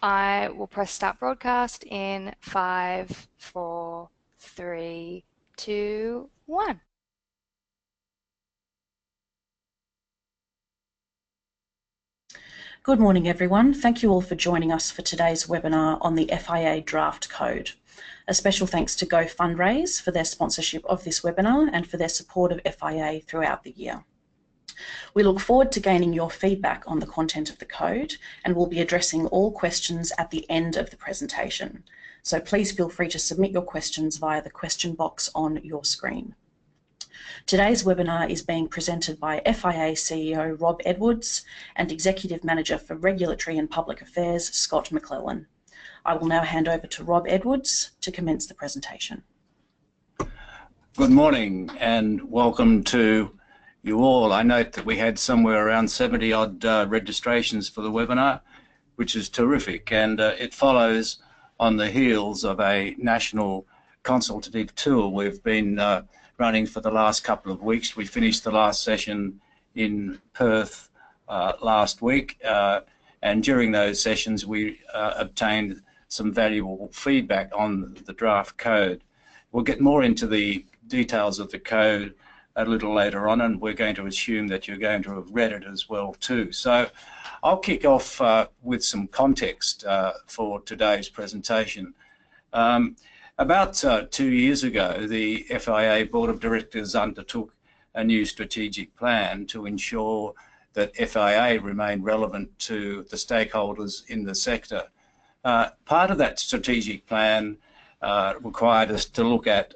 I will press start broadcast in 5, 4, 3, 2, 1. Good morning, everyone. Thank you all for joining us for today's webinar on the FIA Draft Code. A special thanks to Go Fundraise for their sponsorship of this webinar and for their support of FIA throughout the year. We look forward to gaining your feedback on the content of the code, and we'll be addressing all questions at the end of the presentation. So please feel free to submit your questions via the question box on your screen. Today's webinar is being presented by FIA CEO Rob Edwards and Executive Manager for Regulatory and Public Affairs Scott McClellan. I will now hand over to Rob Edwards to commence the presentation. Good morning and welcome to you all. I note that we had somewhere around 70 odd registrations for the webinar, which is terrific, and it follows on the heels of a national consultative tour we've been running for the last couple of weeks. We finished the last session in Perth last week, and during those sessions we obtained some valuable feedback on the draft code. We'll get more into the details of the code a little later on, and we're going to assume that you're going to have read it as well too. So I'll kick off with some context for today's presentation. About 2 years ago, the FIA Board of Directors undertook a new strategic plan to ensure that FIA remained relevant to the stakeholders in the sector. Part of that strategic plan required us to look at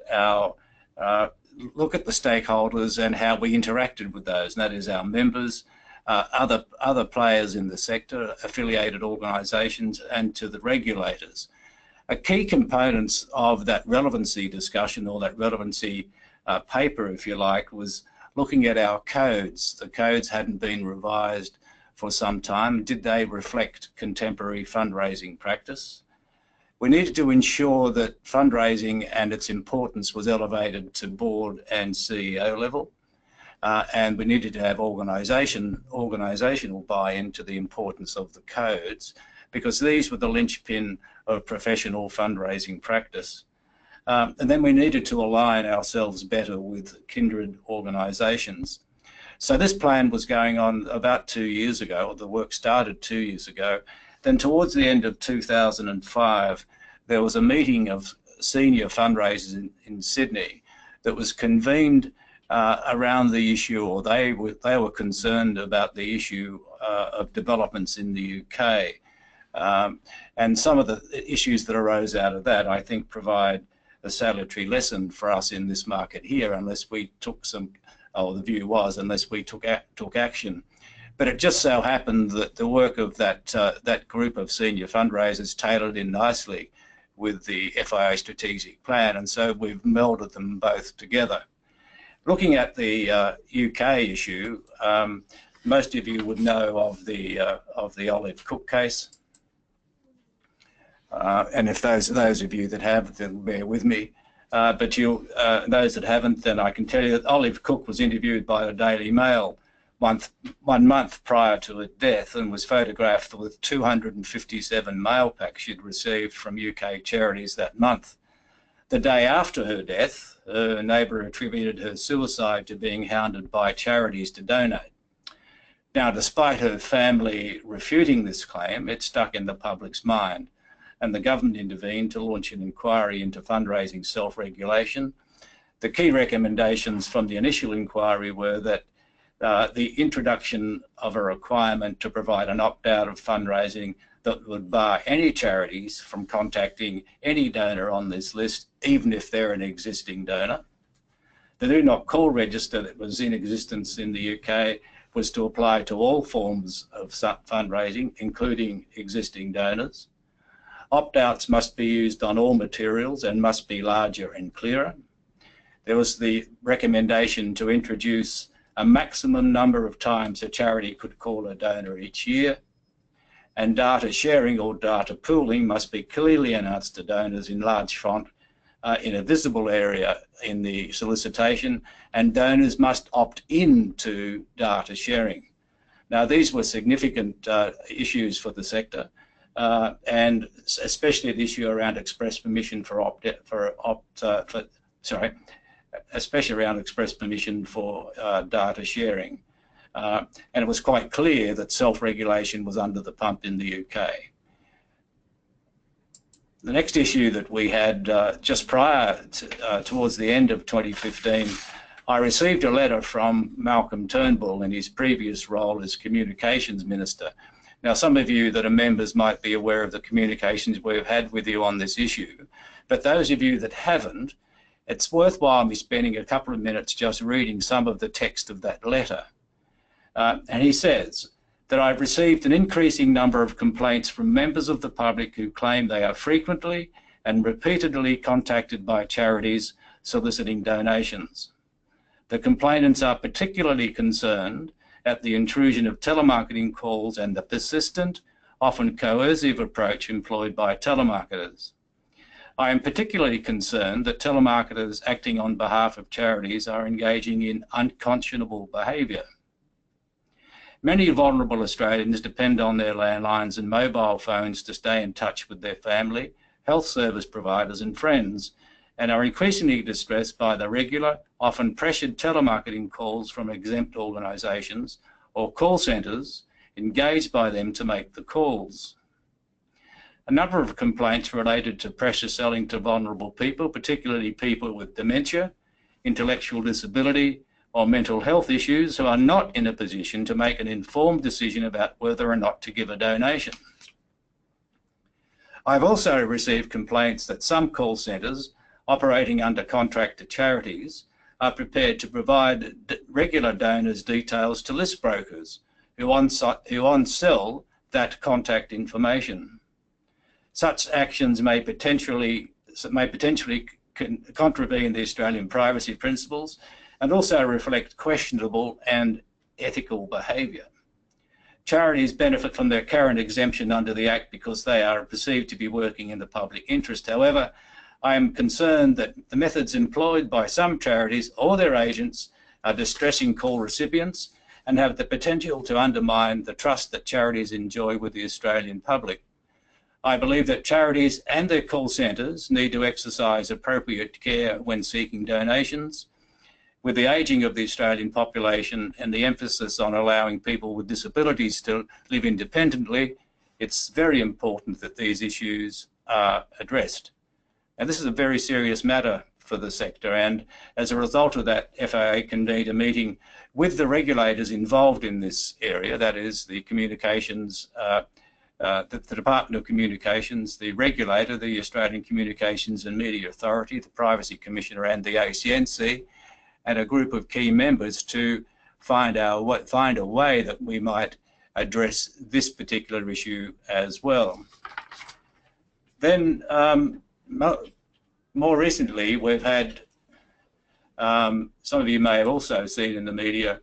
the stakeholders and how we interacted with those, and that is our members, other players in the sector, affiliated organisations, and to the regulators. A key components of that relevancy discussion, or that relevancy paper, if you like, was looking at our codes. The codes hadn't been revised for some time. Did they reflect contemporary fundraising practice? We needed to ensure that fundraising and its importance was elevated to board and CEO level, and we needed to have organisational buy-in to the importance of the codes, because these were the linchpin of professional fundraising practice. And then we needed to align ourselves better with kindred organisations. So this plan was going on about 2 years ago, or the work started 2 years ago. Then towards the end of 2005, there was a meeting of senior fundraisers in Sydney that was convened around the issue, or they were concerned about the issue of developments in the UK. And some of the issues that arose out of that, I think, provide a salutary lesson for us in this market here, unless we took the view was, unless we took action. But it just so happened that the work of that group of senior fundraisers tailored in nicely with the FIA strategic plan, and so we've melded them both together. Looking at the UK issue, most of you would know of the Olive Cook case. And if those of you that have, then bear with me. But those that haven't, then I can tell you that Olive Cook was interviewed by the Daily Mail 1 month prior to her death, and was photographed with 257 mail packs she'd received from UK charities that month. The day after her death, her neighbour attributed her suicide to being hounded by charities to donate. Now, despite her family refuting this claim, it stuck in the public's mind, and the government intervened to launch an inquiry into fundraising self-regulation. The key recommendations from the initial inquiry were that the introduction of a requirement to provide an opt-out of fundraising that would bar any charities from contacting any donor on this list, even if they're an existing donor. The Do Not Call register that was in existence in the UK was to apply to all forms of fundraising, including existing donors. Opt-outs must be used on all materials and must be larger and clearer. There was the recommendation to introduce a maximum number of times a charity could call a donor each year, and data sharing or data pooling must be clearly announced to donors in large font in a visible area in the solicitation, and donors must opt in to data sharing. Now, these were significant issues for the sector, and especially the issue around express permission especially around express permission for data sharing. And it was quite clear that self-regulation was under the pump in the UK. The next issue that we had just prior to, towards the end of 2015, I received a letter from Malcolm Turnbull in his previous role as Communications Minister. Now, some of you that are members might be aware of the communications we've had with you on this issue, but those of you that haven't, it's worthwhile me spending a couple of minutes just reading some of the text of that letter. And he says that I've received an increasing number of complaints from members of the public who claim they are frequently and repeatedly contacted by charities soliciting donations. The complainants are particularly concerned at the intrusion of telemarketing calls and the persistent, often coercive approach employed by telemarketers. I am particularly concerned that telemarketers acting on behalf of charities are engaging in unconscionable behaviour. Many vulnerable Australians depend on their landlines and mobile phones to stay in touch with their family, health service providers and friends, and are increasingly distressed by the regular, often pressured telemarketing calls from exempt organisations or call centres engaged by them to make the calls. A number of complaints related to pressure selling to vulnerable people, particularly people with dementia, intellectual disability, or mental health issues who are not in a position to make an informed decision about whether or not to give a donation. I've also received complaints that some call centres operating under contract to charities are prepared to provide regular donors' details to list brokers who on-sell that contact information. Such actions may potentially contravene the Australian privacy principles and also reflect questionable and ethical behaviour. Charities benefit from their current exemption under the Act because they are perceived to be working in the public interest. However, I am concerned that the methods employed by some charities or their agents are distressing call recipients and have the potential to undermine the trust that charities enjoy with the Australian public. I believe that charities and their call centres need to exercise appropriate care when seeking donations. With the ageing of the Australian population and the emphasis on allowing people with disabilities to live independently, it's very important that these issues are addressed. And this is a very serious matter for the sector, and as a result of that, FIA convened a meeting with the regulators involved in this area, that is the communications, the Department of Communications, the regulator, the Australian Communications and Media Authority, the Privacy Commissioner and the ACNC, and a group of key members to find a way that we might address this particular issue as well. Then more recently, we've had, some of you may have also seen in the media,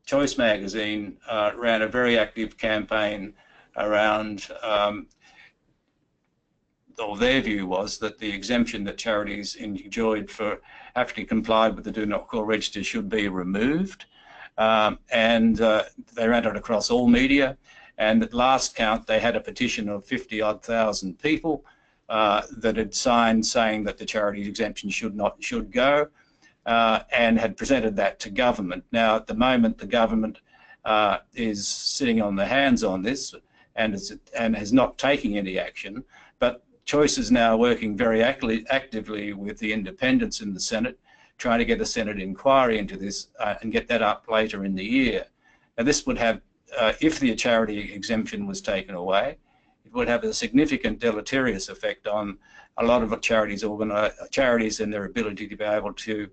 Choice magazine ran a very active campaign around, or their view was that the exemption that charities enjoyed for having complied with the Do Not Call register should be removed. And they ran it across all media. And at last count, they had a petition of 50-odd thousand people that had signed saying that the charity exemption should go, and had presented that to government. Now, at the moment, the government is sitting on their hands on this and is not taking any action. But Choice is now working very actively with the independents in the Senate, trying to get a Senate inquiry into this and get that up later in the year. Now, this would have, if the charity exemption was taken away, it would have a significant deleterious effect on a lot of charities and their ability to be able to,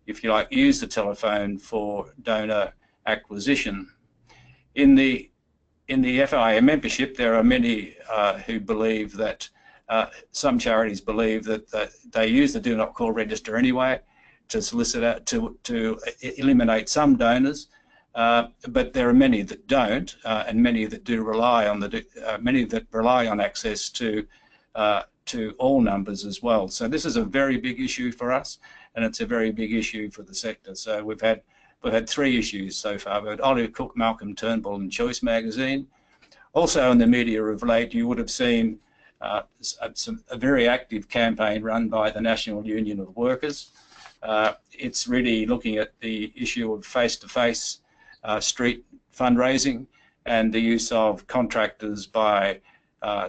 if you like, use the telephone for donor acquisition. In the FIA membership, there are many who believe that some charities believe that they use the Do Not Call register anyway to solicit out to eliminate some donors. But there are many that don't, and many that do rely on access to all numbers as well. So this is a very big issue for us, and it's a very big issue for the sector. So we've had three issues so far. We've had Oliver Cook, Malcolm Turnbull, and Choice magazine. Also in the media of late, you would have seen a very active campaign run by the National Union of Workers. It's really looking at the issue of face-to-face street fundraising and the use of contractors by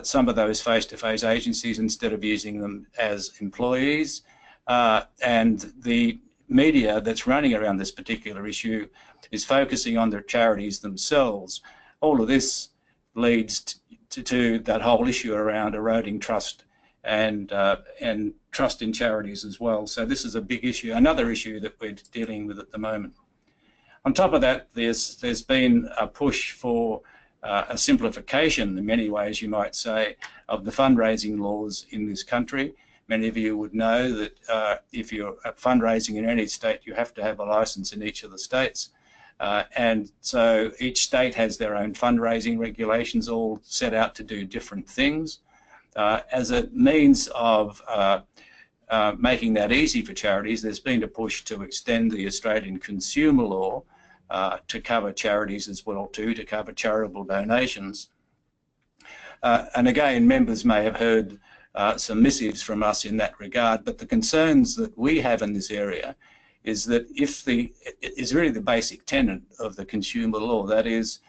some of those face-to-face agencies instead of using them as employees. And the media that's running around this particular issue is focusing on the charities themselves. All of this leads to that whole issue around eroding trust and trust in charities as well. So this is a big issue, another issue that we're dealing with at the moment. On top of that, there's been a push for a simplification, in many ways you might say, of the fundraising laws in this country. Many of you would know that if you're fundraising in any state, you have to have a license in each of the states. And so each state has their own fundraising regulations, all set out to do different things. As a means of making that easy for charities, there's been a push to extend the Australian consumer law to cover charities as well too, to cover charitable donations. And again, members may have heard some missives from us in that regard, but the concerns that we have in this area is that is really the basic tenet of the consumer law. That is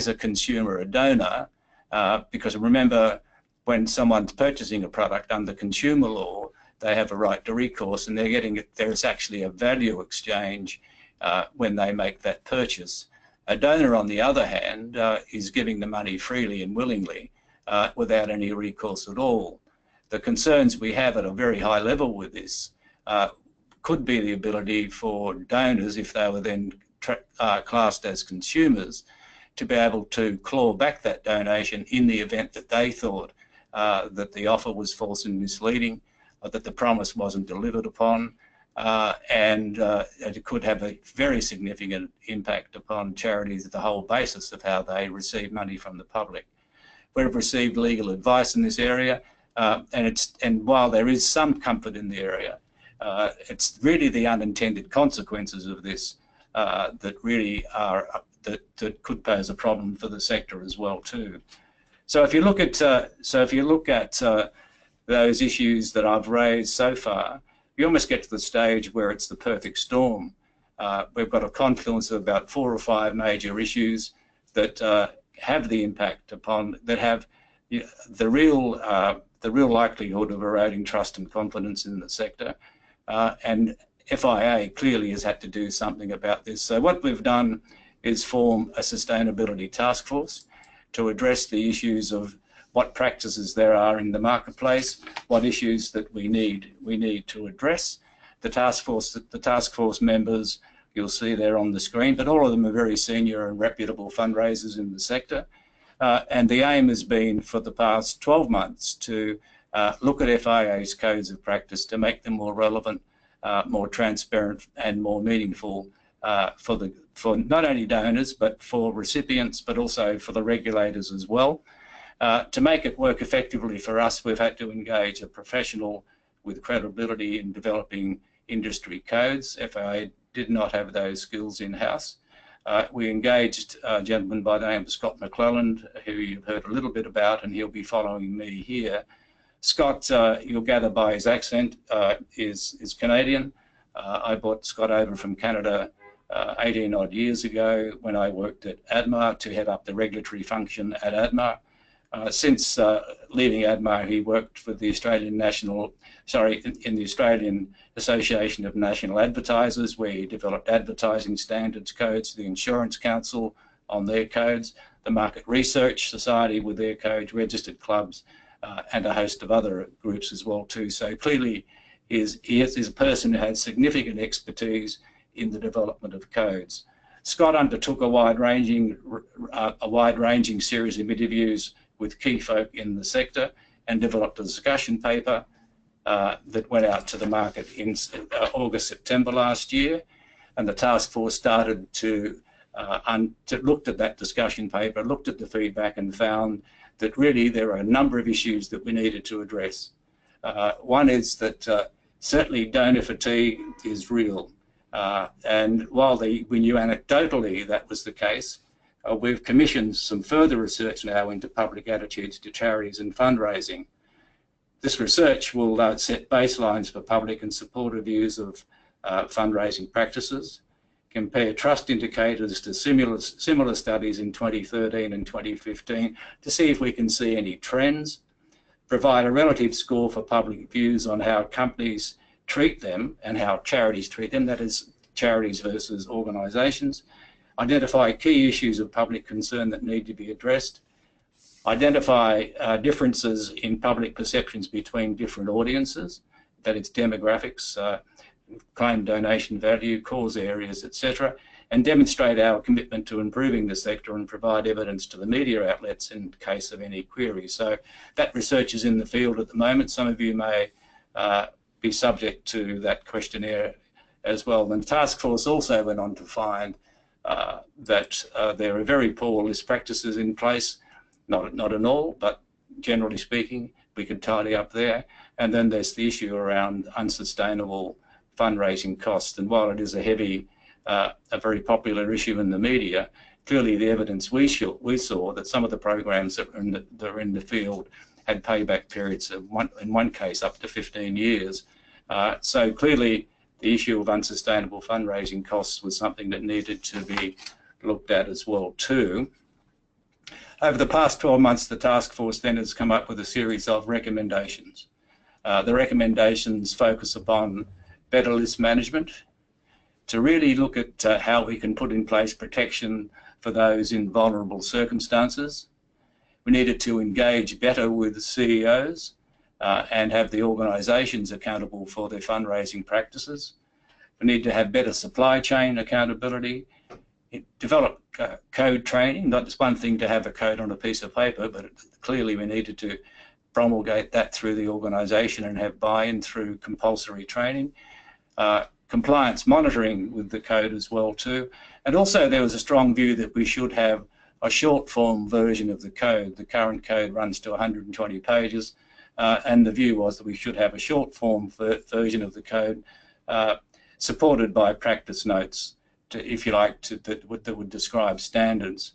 a consumer a donor? Because remember, when someone's purchasing a product under consumer law, they have a right to recourse, and there's actually a value exchange when they make that purchase. A donor, on the other hand, is giving the money freely and willingly without any recourse at all. The concerns we have at a very high level with this could be the ability for donors, if they were then classed as consumers, to be able to claw back that donation in the event that they thought that the offer was false and misleading, or that the promise wasn't delivered upon, and it could have a very significant impact upon charities at the whole basis of how they receive money from the public. We've received legal advice in this area, and while there is some comfort in the area, it's really the unintended consequences of this that really are that could pose a problem for the sector as well too. So if you look at those issues that I've raised so far, you almost get to the stage where it's the perfect storm. We've got a confluence of about 4 or 5 major issues that have the impact upon, that have the real likelihood of eroding trust and confidence in the sector. And FIA clearly has had to do something about this. So what we've done is form a sustainability task force to address the issues of what practices there are in the marketplace, what issues that we need to address. The task force members, you'll see there on the screen, but all of them are very senior and reputable fundraisers in the sector. And the aim has been for the past 12 months to look at FIA's codes of practice to make them more relevant, more transparent and more meaningful for not only donors but for recipients, but also for the regulators as well. To make it work effectively for us, we've had to engage a professional with credibility in developing industry codes. FIA did not have those skills in-house. We engaged a gentleman by the name of Scott McClellan, who you've heard a little bit about, and he'll be following me here. Scott, you'll gather by his accent, is Canadian. I brought Scott over from Canada 18 odd years ago when I worked at ADMA to head up the regulatory function at ADMA. Since leaving ADMA, he worked for the in the Australian Association of National Advertisers, where he developed advertising standards codes, the Insurance Council on their codes, the Market Research Society with their codes, registered clubs, and a host of other groups as well too. So clearly he is a person who has significant expertise in the development of codes. Scott undertook a wide-ranging series of interviews with key folk in the sector and developed a discussion paper that went out to the market in August, September last year. And the task force started to looked at that discussion paper, looked at the feedback and found that really there are a number of issues that we needed to address. One is that certainly donor fatigue is real. And while we knew anecdotally that was the case, we've commissioned some further research now into public attitudes to charities and fundraising. This research will set baselines for public and supporter views of fundraising practices, compare trust indicators to similar studies in 2013 and 2015 to see if we can see any trends, provide a relative score for public views on how companies treat them and how charities treat them, that is, charities versus organisations, identify key issues of public concern that need to be addressed, identify differences in public perceptions between different audiences, that is demographics, claim donation value, cause areas, etc., and demonstrate our commitment to improving the sector and provide evidence to the media outlets in case of any queries. So that research is in the field at the moment. Some of you may be subject to that questionnaire as well. And the task force also went on to find that there are very poor list practices in place, not in all, but generally speaking, we could tidy up there. And then there's the issue around unsustainable fundraising costs. And while it is a very popular issue in the media, clearly the evidence we saw that some of the programs that are in the field had payback periods of in one case up to 15 years. So clearly the issue of unsustainable fundraising costs was something that needed to be looked at as well too. Over the past 12 months, the task force then has come up with a series of recommendations. The recommendations focus upon better list management, to really look at how we can put in place protection for those in vulnerable circumstances. We needed to engage better with CEOs and have the organisations accountable for their fundraising practices. We need to have better supply chain accountability, develop code training. Not just one thing to have a code on a piece of paper, but clearly we needed to promulgate that through the organisation and have buy-in through compulsory training. Compliance monitoring with the code as well too. And also there was a strong view that we should have a short form version of the code. The current code runs to 120 pages and the view was that we should have a short form version of the code supported by practice notes, if you like, that would describe standards.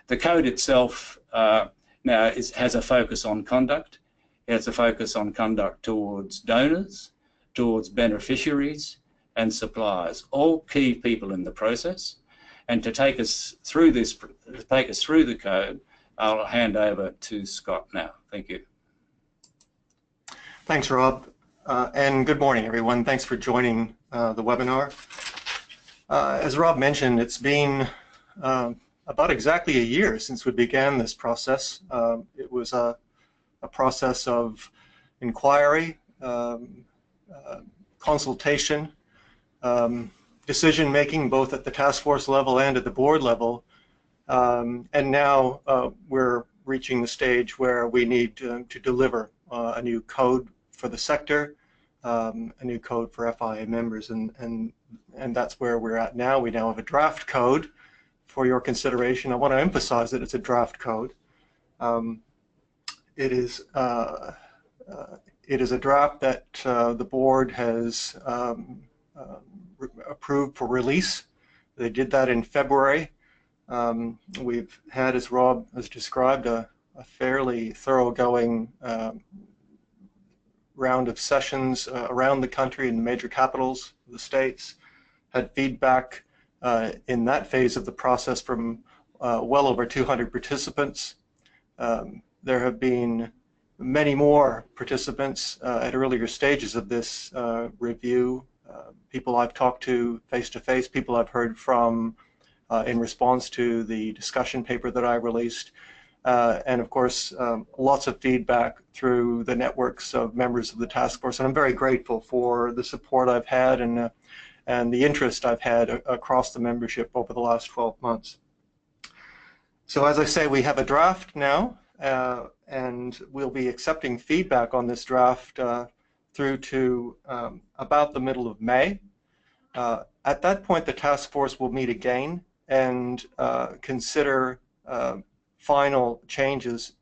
The code itself now has a focus on conduct. It has a focus on conduct towards donors, towards beneficiaries and suppliers, all key people in the process. And to take us through the code, I'll hand over to Scott now. Thank you. Thanks, Rob, and good morning, everyone. Thanks for joining the webinar. As Rob mentioned, it's been about exactly a year since we began this process. It was a process of inquiry, consultation, decision-making both at the task force level and at the board level, and now we're reaching the stage where we need to deliver a new code for the sector, a new code for FIA members, and that's where we're at now. We now have a draft code for your consideration. I want to emphasize that it's a draft code. It is a draft that the board has approved for release. They did that in February. We've had, as Rob has described, a fairly thoroughgoing round of sessions around the country in the major capitals of the states, had feedback in that phase of the process from well over 200 participants. There have been many more participants at earlier stages of this review, people I've talked to face-to-face, people I've heard from in response to the discussion paper that I released, and of course lots of feedback through the networks of members of the task force. And I'm very grateful for the support I've had and the interest I've had across the membership over the last 12 months. So as I say, we have a draft now, and we'll be accepting feedback on this draft through to about the middle of May. At that point, the task force will meet again and consider final changes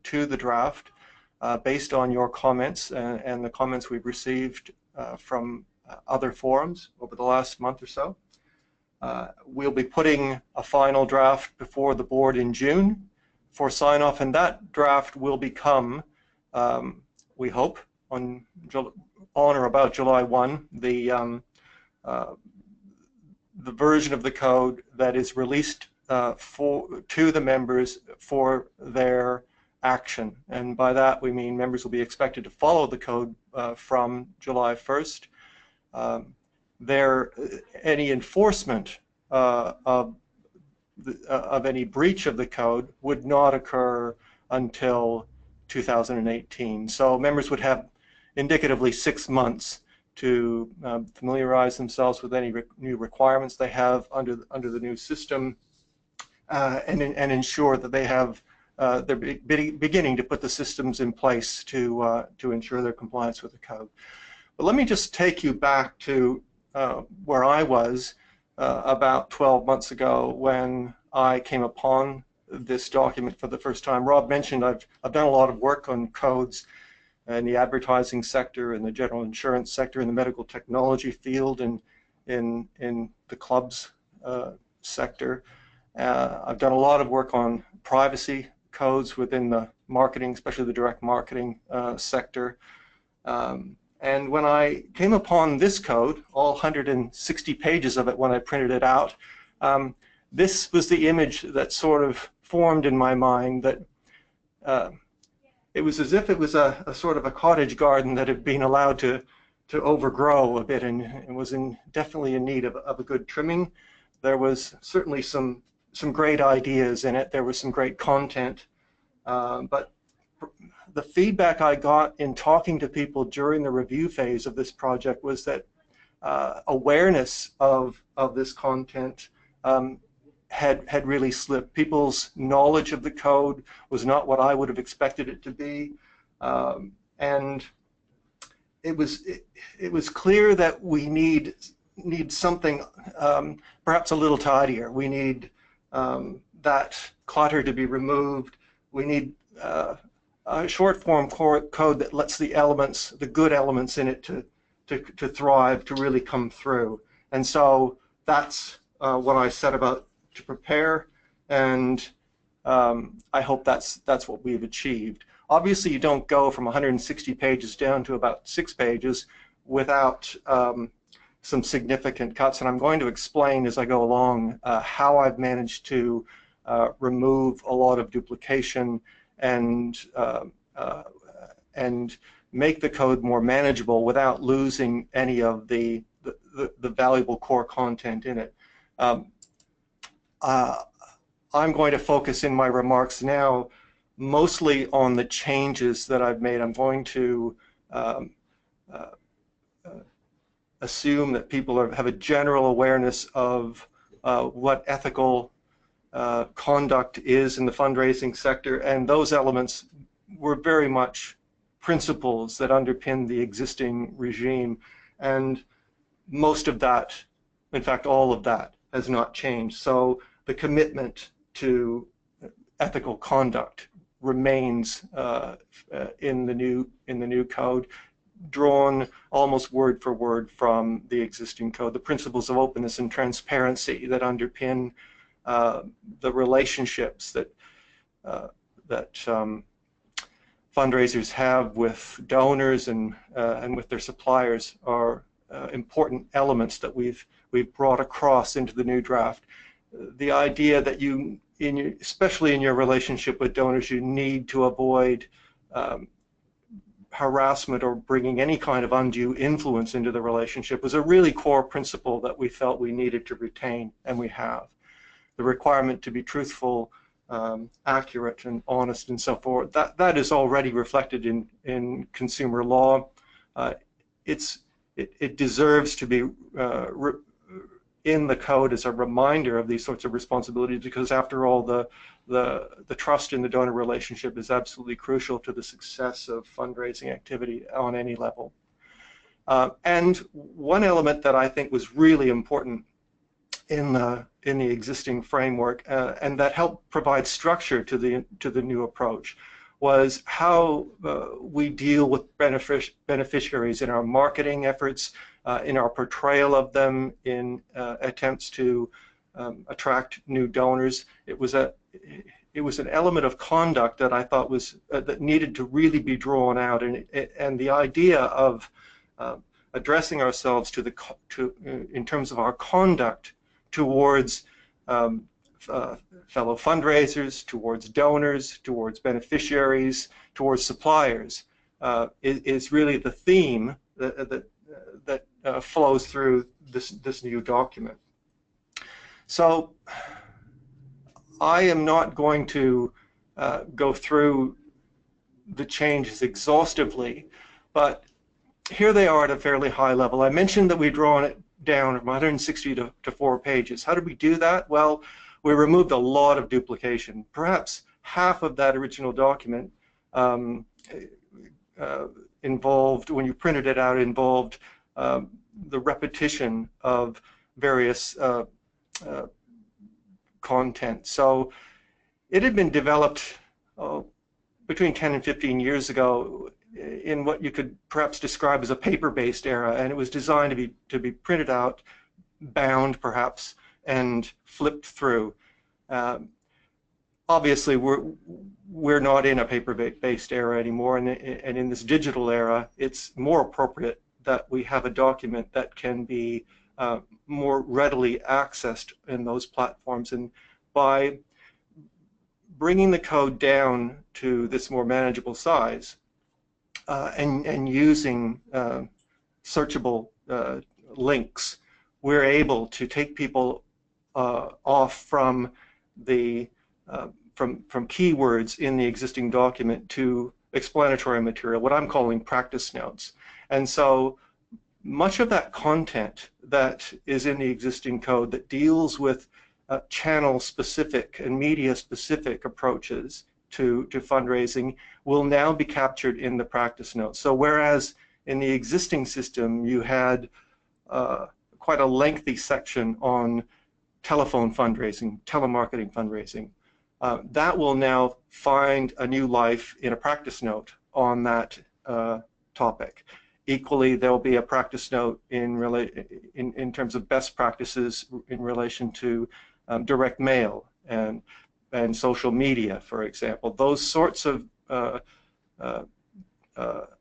to the draft based on your comments and the comments we've received from other forums over the last month or so. We'll be putting a final draft before the board in June for sign-off, and that draft will become, we hope, on or about July 1, the version of the code that is released to the members for their action. And by that we mean members will be expected to follow the code from July 1st. Any enforcement of any breach of the code would not occur until 2018. So members would have indicatively 6 months to familiarize themselves with any new requirements they have under the new system, and ensure that they have they're beginning to put the systems in place to ensure their compliance with the code. But let me just take you back to where I was about 12 months ago when I came upon this document for the first time. Rob mentioned I've done a lot of work on codes in the advertising sector, in the general insurance sector, in the medical technology field, and in the clubs sector. I've done a lot of work on privacy codes within the marketing, especially the direct marketing sector. And when I came upon this code, all 160 pages of it when I printed it out, this was the image that sort of formed in my mind, that it was as if it was a sort of a cottage garden that had been allowed to overgrow a bit, and was definitely in need of a good trimming. There was certainly some great ideas in it. There was some great content, but the feedback I got in talking to people during the review phase of this project was that awareness of this content had really slipped. People's knowledge of the code was not what I would have expected it to be, and it was clear that we need something perhaps a little tidier. We need that clutter to be removed. We need a short form code that lets the elements, the good elements in it, to thrive, to really come through. And so that's what I set about to prepare, and I hope that's what we've achieved. Obviously, you don't go from 160 pages down to about 6 pages without some significant cuts, and I'm going to explain as I go along how I've managed to remove a lot of duplication and make the code more manageable without losing any of the valuable core content in it. I'm going to focus in my remarks now mostly on the changes that I've made. I'm going to assume that people have a general awareness of what ethical conduct is in the fundraising sector, and those elements were very much principles that underpin the existing regime, and most of that, in fact all of that, has not changed. So the commitment to ethical conduct remains in the new code, drawn almost word for word from the existing code. The principles of openness and transparency that underpin the relationships that fundraisers have with donors and with their suppliers are important elements that we've brought across into the new draft. The idea that especially in your relationship with donors, you need to avoid harassment or bringing any kind of undue influence into the relationship was a really core principle that we felt we needed to retain, and we have. The requirement to be truthful, accurate, and honest, and so forth, that is already reflected in consumer law. It deserves to be in the code as a reminder of these sorts of responsibilities, because after all, the trust in the donor relationship is absolutely crucial to the success of fundraising activity on any level. And one element that I think was really important in the existing framework, and that helped provide structure to the new approach, was how we deal with beneficiaries in our marketing efforts, in our portrayal of them, in attempts to attract new donors. It was an element of conduct that I thought was that needed to really be drawn out, and the idea of addressing ourselves in terms of our conduct towards fellow fundraisers, towards donors, towards beneficiaries, towards suppliers is really the theme that flows through this new document. So I am not going to go through the changes exhaustively, but here they are at a fairly high level. I mentioned that we've drawn it down from 160 to 4 pages. How did we do that? Well, we removed a lot of duplication. Perhaps half of that original document involved, when you printed it out, involved the repetition of various content. So it had been developed between 10 and 15 years ago in what you could perhaps describe as a paper-based era, and it was designed to be printed out, bound perhaps, and flipped through. Obviously, we're not in a paper-based era anymore, and in this digital era, it's more appropriate that we have a document that can be more readily accessed in those platforms. And by bringing the code down to this more manageable size and using searchable links, we're able to take people off from the from keywords in the existing document to explanatory material, what I'm calling practice notes. And so much of that content that is in the existing code that deals with channel-specific and media-specific approaches to fundraising will now be captured in the practice notes. So whereas in the existing system you had quite a lengthy section on telephone fundraising, telemarketing fundraising, that will now find a new life in a practice note on that topic. Equally, there will be a practice note in terms of best practices in relation to direct mail and social media, for example. Those sorts of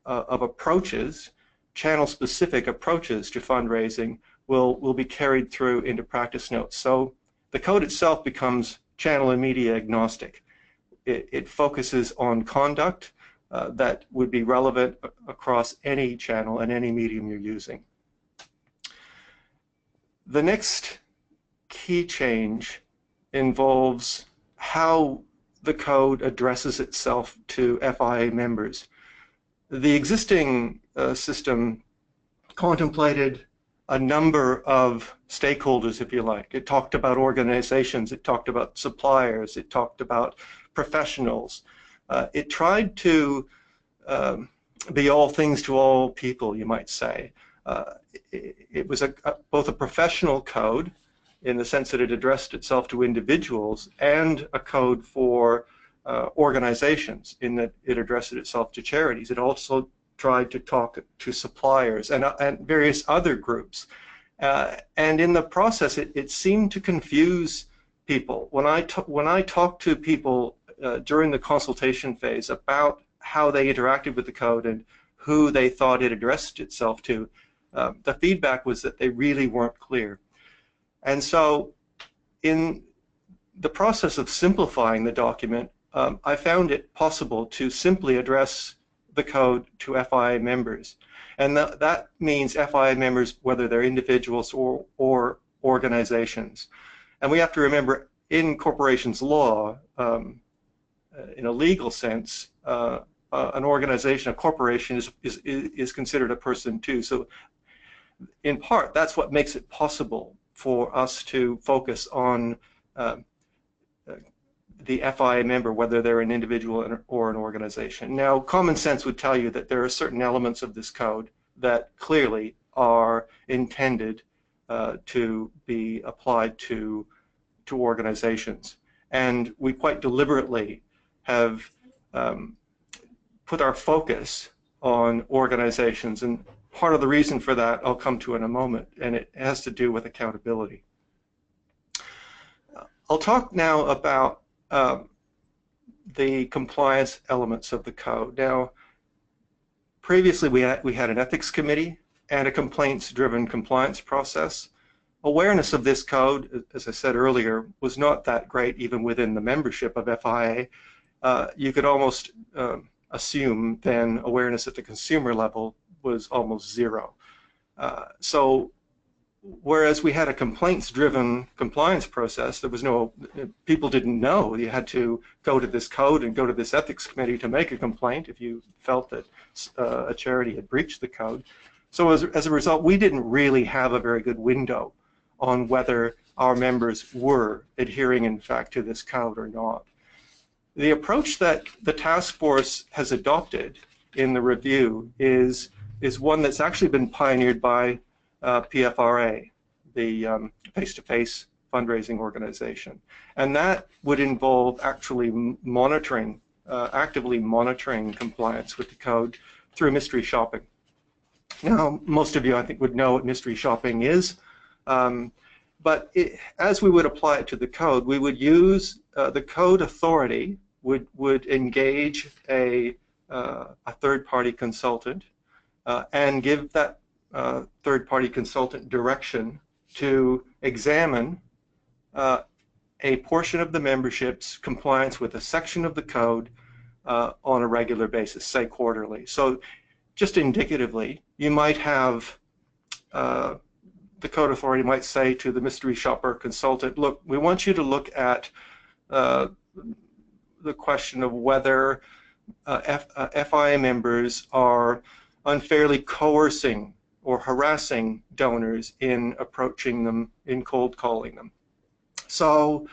approaches, channel-specific approaches to fundraising, will be carried through into practice notes. So the code itself becomes channel and media agnostic. It focuses on conduct that would be relevant across any channel and any medium you're using. The next key change involves how the code addresses itself to FIA members. The existing system contemplated a number of stakeholders, if you like. It talked about organizations, it talked about suppliers, it talked about professionals. It tried to be all things to all people, you might say. It was both a professional code in the sense that it addressed itself to individuals, and a code for organizations in that it addressed itself to charities. It also tried to talk to suppliers and various other groups. And in the process, it seemed to confuse people. When I talked to people during the consultation phase about how they interacted with the code and who they thought it addressed itself to, the feedback was that they really weren't clear. And so in the process of simplifying the document, I found it possible to simply address the code to FIA members. And that means FIA members, whether they're individuals or organizations. And we have to remember, in corporations law, in a legal sense, an organization, a corporation is considered a person too. So in part, that's what makes it possible for us to focus on the FIA member, whether they're an individual or an organization. Now, common sense would tell you that there are certain elements of this code that clearly are intended to be applied to organizations. And we quite deliberately have put our focus on organizations. And part of the reason for that I'll come to in a moment, and it has to do with accountability. I'll talk now about the compliance elements of the code. Now, previously we had an ethics committee and a complaints-driven compliance process. Awareness of this code, as I said earlier, was not that great even within the membership of FIA. You could almost assume then awareness at the consumer level was almost zero. So whereas we had a complaints-driven compliance process, there was no, people didn't know. You had to go to this code and go to this ethics committee to make a complaint if you felt that a charity had breached the code. So as a result, we didn't really have a very good window on whether our members were adhering in fact to this code or not. The approach that the task force has adopted in the review is one that's actually been pioneered by PFRA, the face-to-face fundraising organization. And that would involve actually monitoring, actively monitoring compliance with the code through mystery shopping. Now, most of you, I think, would know what mystery shopping is. But as we would apply it to the code, we would use the code authority would engage a third-party consultant and give that third-party consultant direction to examine a portion of the membership's compliance with a section of the code on a regular basis, say quarterly. So just indicatively, you might have the code authority might say to the mystery shopper consultant, look, we want you to look at the question of whether FIA members are unfairly coercing or harassing donors in approaching them, in cold calling them. So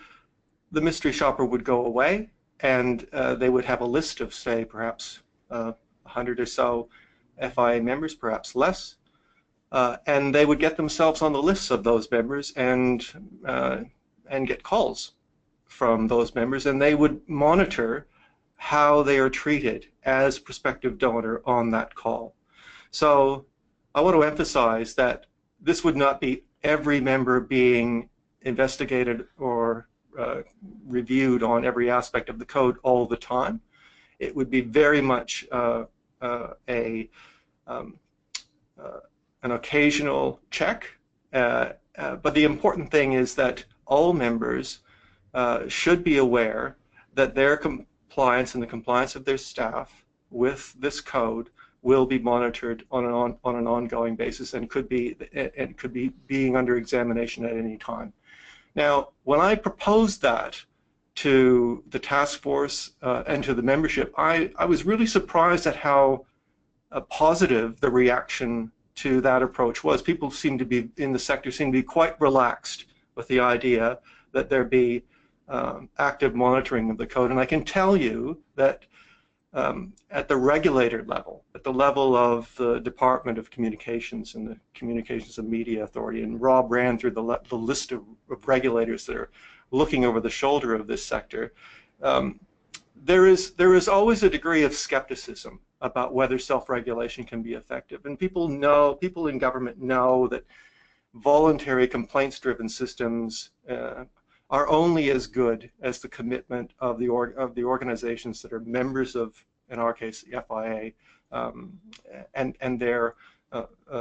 the mystery shopper would go away and they would have a list of, say, perhaps 100 or so FIA members, perhaps less, and they would get themselves on the lists of those members and get calls from those members, and they would monitor how they are treated as prospective donor on that call. So I want to emphasize that this would not be every member being investigated or reviewed on every aspect of the code all the time. It would be very much an occasional check, but the important thing is that all members should be aware that their compliance and the compliance of their staff with this code will be monitored on an ongoing basis and could be being under examination at any time. Now, when I proposed that to the task force and to the membership, I was really surprised at how positive the reaction to that approach was. People seem to be, in the sector, seem to be quite relaxed with the idea that there be active monitoring of the code. And I can tell you that at the regulator level, at the level of the Department of Communications and the Communications and Media Authority, and Rob ran through the list of regulators that are looking over the shoulder of this sector, there is always a degree of skepticism about whether self-regulation can be effective. And people in government know that voluntary complaints-driven systems are only as good as the commitment of the organizations that are members of, in our case, the FIA, and their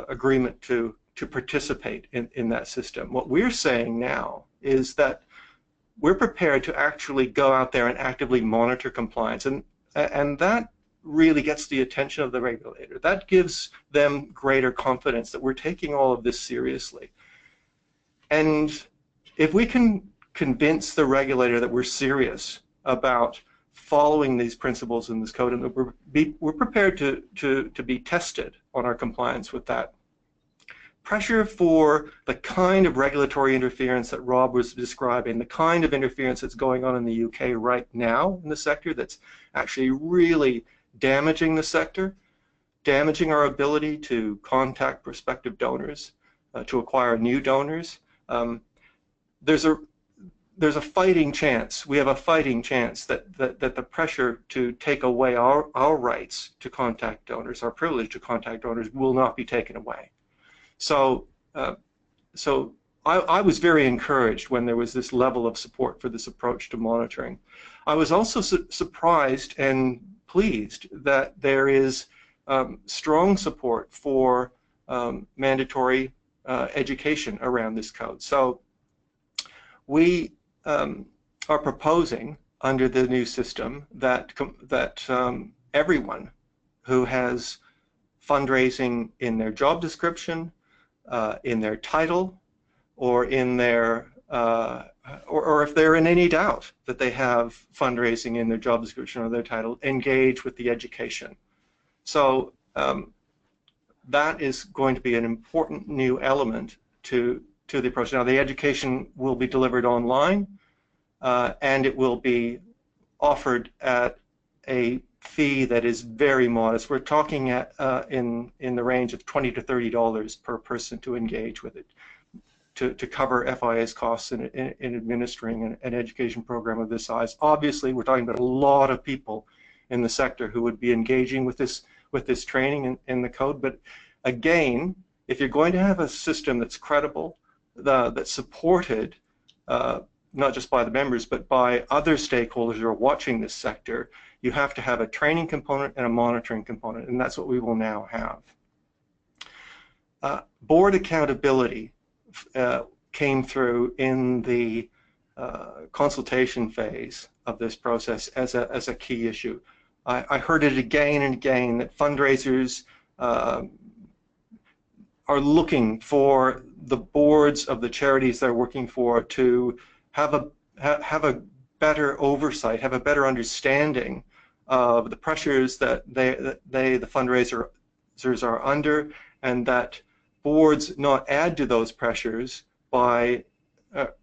agreement to participate in that system. What we're saying now is that we're prepared to actually go out there and actively monitor compliance, and that really gets the attention of the regulator. That gives them greater confidence that we're taking all of this seriously. And if we can convince the regulator that we're serious about following these principles in this code, and that we're prepared to be tested on our compliance with that. Pressure for the kind of regulatory interference that Rob was describing, the kind of interference that's going on in the UK right now in the sector that's actually really damaging the sector, damaging our ability to contact prospective donors, to acquire new donors. there's a fighting chance, we have a fighting chance that the pressure to take away our rights to contact donors, our privilege to contact donors, will not be taken away. So, I was very encouraged when there was this level of support for this approach to monitoring. I was also surprised and pleased that there is strong support for mandatory education around this code. So we are proposing under the new system that everyone who has fundraising in their job description, in their title, or in their or if they're in any doubt that they have fundraising in their job description or their title, engage with the education. So that is going to be an important new element to the approach. Now, the education will be delivered online, and it will be offered at a fee that is very modest. We're talking at in the range of $20 to $30 per person to engage with it, to cover FIA's costs in administering an education program of this size. Obviously, we're talking about a lot of people in the sector who would be engaging with this training in the code. But again, if you're going to have a system that's credible, that's supported not just by the members but by other stakeholders who are watching this sector, you have to have a training component and a monitoring component, and that's what we will now have. Board accountability came through in the consultation phase of this process as a key issue. I heard it again and again that fundraisers are looking for the boards of the charities they're working for to have a better oversight, have a better understanding of the pressures that the fundraisers are under, and that boards not add to those pressures by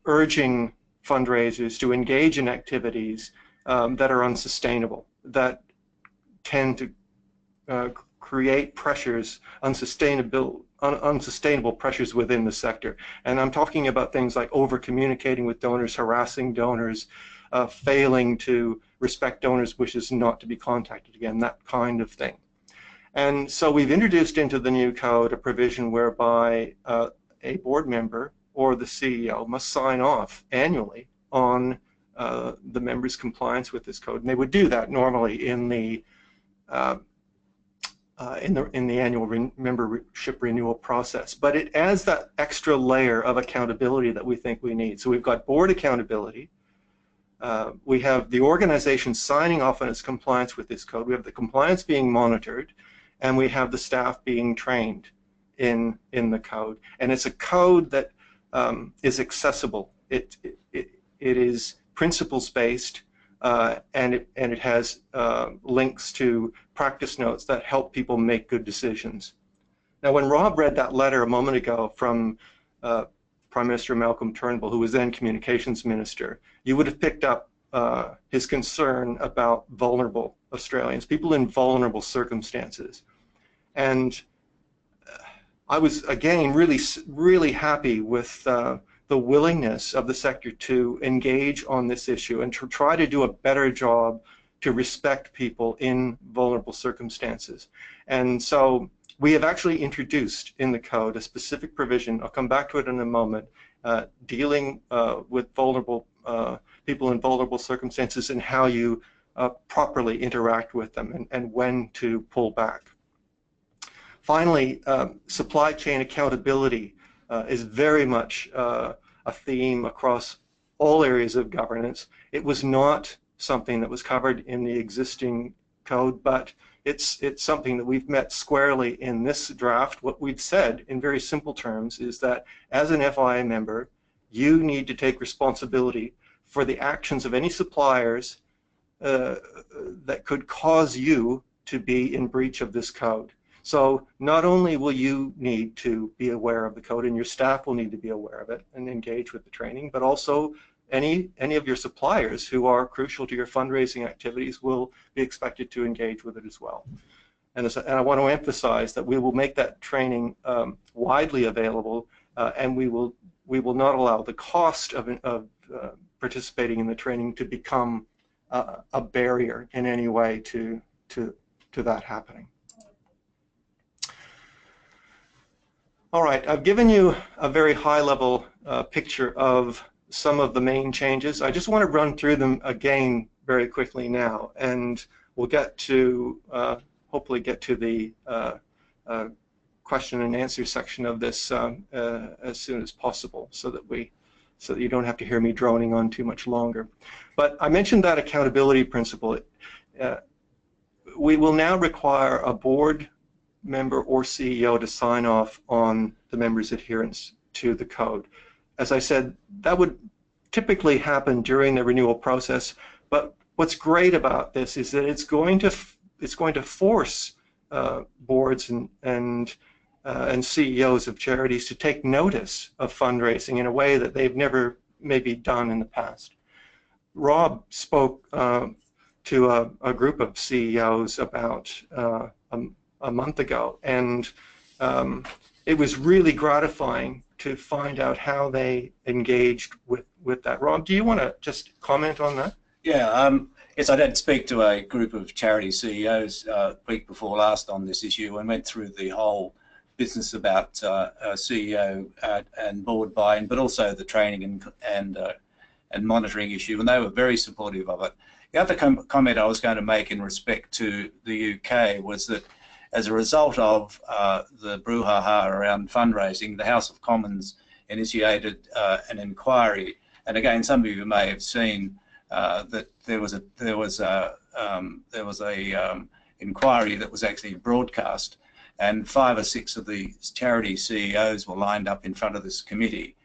urging fundraisers to engage in activities that are unsustainable, that tend to create pressures, unsustainable pressures within the sector. And I'm talking about things like over-communicating with donors, harassing donors, failing to respect donors' wishes not to be contacted again, that kind of thing. And so we've introduced into the new code a provision whereby a board member or the CEO must sign off annually on the members' compliance with this code, and they would do that normally in the annual membership renewal process. But it adds that extra layer of accountability that we think we need. So we've got board accountability. We have the organization signing off on its compliance with this code. We have the compliance being monitored, and we have the staff being trained in the code. And it's a code that is accessible. It is principles-based, and it has links to practice notes that help people make good decisions. Now, when Rob read that letter a moment ago from Prime Minister Malcolm Turnbull, who was then Communications Minister, you would have picked up his concern about vulnerable Australians, people in vulnerable circumstances. And I was, again, really happy with the willingness of the sector to engage on this issue and to try to do a better job to respect people in vulnerable circumstances. And so we have actually introduced in the code a specific provision, I'll come back to it in a moment, dealing with vulnerable people in vulnerable circumstances and how you properly interact with them and when to pull back. Finally, supply chain accountability is very much a theme across all areas of governance. It was not something that was covered in the existing code, but it's something that we've met squarely in this draft. What we've said in very simple terms is that as an FIA member, you need to take responsibility for the actions of any suppliers that could cause you to be in breach of this code. So not only will you need to be aware of the code, and your staff will need to be aware of it and engage with the training, but also any of your suppliers who are crucial to your fundraising activities will be expected to engage with it as well. And I want to emphasize that we will make that training widely available, and we will not allow the cost of participating in the training to become a barrier in any way to that happening. All right, I've given you a very high-level picture of some of the main changes. I just want to run through them again very quickly now, and we'll get to hopefully get to the question and answer section of this as soon as possible, so that you don't have to hear me droning on too much longer. But I mentioned that accountability principle. We will now require a board member or CEO to sign off on the member's adherence to the code. As I said, that would typically happen during the renewal process, but what's great about this is that it's going to force boards and CEOs of charities to take notice of fundraising in a way that they've never maybe done in the past. Rob spoke to a group of CEOs about a month ago, and it was really gratifying to find out how they engaged with that. Rob, do you want to just comment on that? Yeah, yes, I did speak to a group of charity CEOs week before last on this issue and went through the whole business about CEO and board buy-in, but also the training and monitoring issue, and they were very supportive of it. The other comment I was going to make in respect to the UK was that as a result of the brouhaha around fundraising, the House of Commons initiated an inquiry, and again, some of you may have seen that there was a inquiry that was actually broadcast, and 5 or 6 of the charity CEOs were lined up in front of this committee,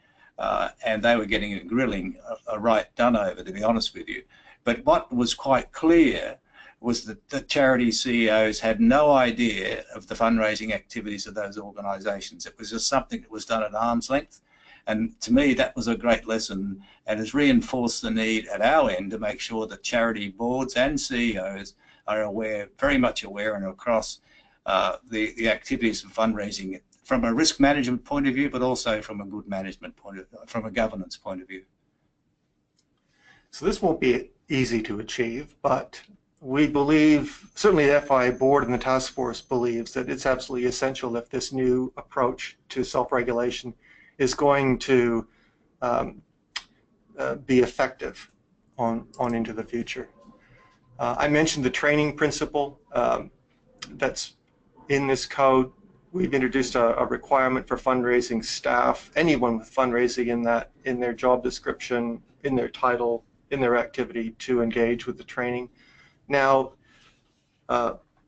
and they were getting a grilling, a right done over, to be honest with you. But what was quite clear was that the charity CEOs had no idea of the fundraising activities of those organisations. It was just something that was done at arm's length, and to me that was a great lesson, and has reinforced the need at our end to make sure that charity boards and CEOs are aware, very much aware, and across the activities of fundraising from a risk management point of view, but also from a good management point of view, from a governance point of view. So this won't be easy to achieve, but we believe, certainly the FIA board and the task force believes, that it's absolutely essential if this new approach to self-regulation is going to be effective on into the future. I mentioned the training principle that's in this code. We've introduced a requirement for fundraising staff, anyone with fundraising in their job description, in their title, in their activity, to engage with the training. Now,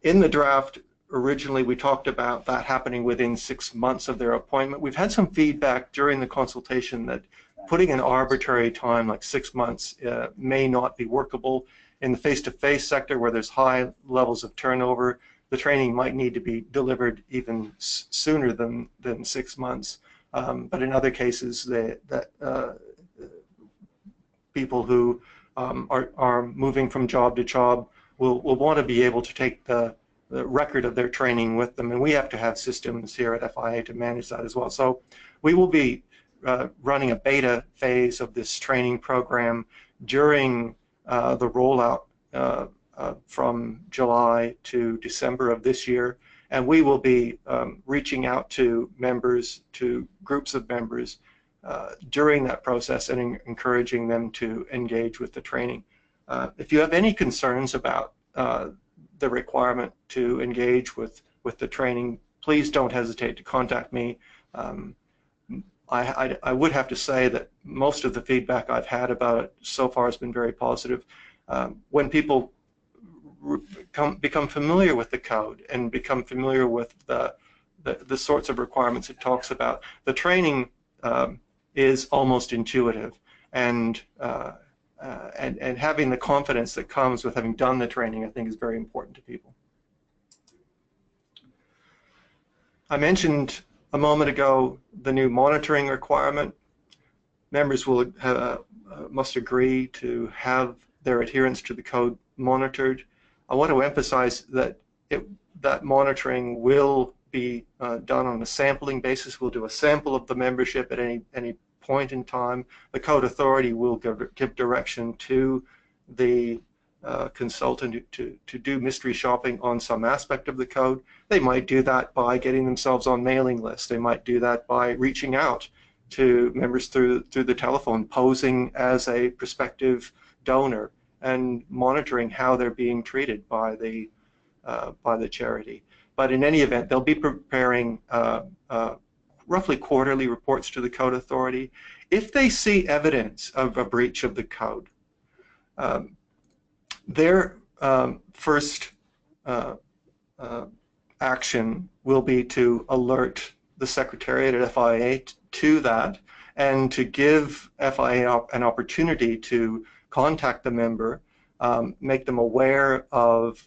in the draft, originally we talked about that happening within 6 months of their appointment. We've had some feedback during the consultation that putting an arbitrary time like 6 months may not be workable. In the face-to-face sector, where there's high levels of turnover, the training might need to be delivered even sooner than 6 months. But in other cases, people who are moving from job to job will want to be able to take the record of their training with them, and we have to have systems here at FIA to manage that as well. So we will be running a beta phase of this training program during the rollout from July to December of this year, and we will be reaching out to members, to groups of members during that process, and encouraging them to engage with the training. If you have any concerns about the requirement to engage with the training, please don't hesitate to contact me. I would have to say that most of the feedback I've had about it so far has been very positive. When people become familiar with the code and become familiar with the sorts of requirements it talks about, the training is almost intuitive, and having the confidence that comes with having done the training, I think, is very important to people. I mentioned a moment ago the new monitoring requirement. Members will must agree to have their adherence to the code monitored. I want to emphasize that that monitoring will be done on a sampling basis. We'll do a sample of the membership at any point in time, the code authority will give direction to the consultant to do mystery shopping on some aspect of the code. They might do that by getting themselves on mailing lists. They might do that by reaching out to members through the telephone, posing as a prospective donor and monitoring how they're being treated by the charity. But in any event, they'll be preparing roughly quarterly reports to the code authority. If they see evidence of a breach of the code, their first action will be to alert the Secretariat at FIA to that, and to give FIA an opportunity to contact the member, make them aware of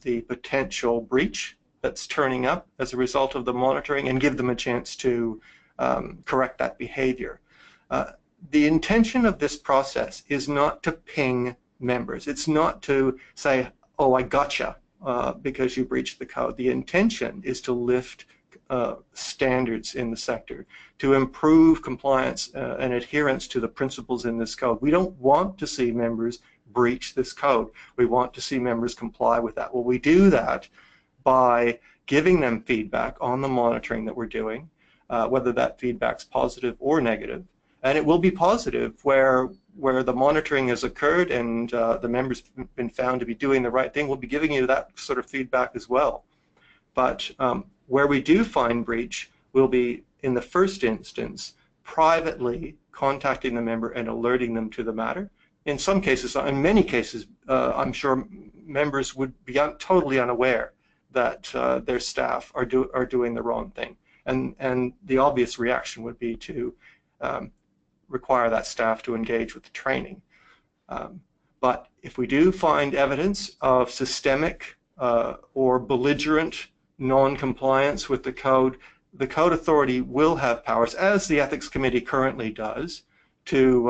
the potential breach that's turning up as a result of the monitoring, and give them a chance to correct that behavior. The intention of this process is not to ping members. It's not to say, oh, I gotcha because you breached the code. The intention is to lift standards in the sector, to improve compliance and adherence to the principles in this code. We don't want to see members breach this code. We want to see members comply with that. Well, we do that by giving them feedback on the monitoring that we're doing, whether that feedback's positive or negative. And it will be positive where the monitoring has occurred and the member's been found to be doing the right thing. We'll be giving you that sort of feedback as well. But where we do find breach, we'll be, in the first instance, privately contacting the member and alerting them to the matter. In some cases, in many cases, I'm sure members would be totally unaware that their staff are doing the wrong thing. And the obvious reaction would be to require that staff to engage with the training. But if we do find evidence of systemic or belligerent non-compliance with the code authority will have powers, as the Ethics Committee currently does, to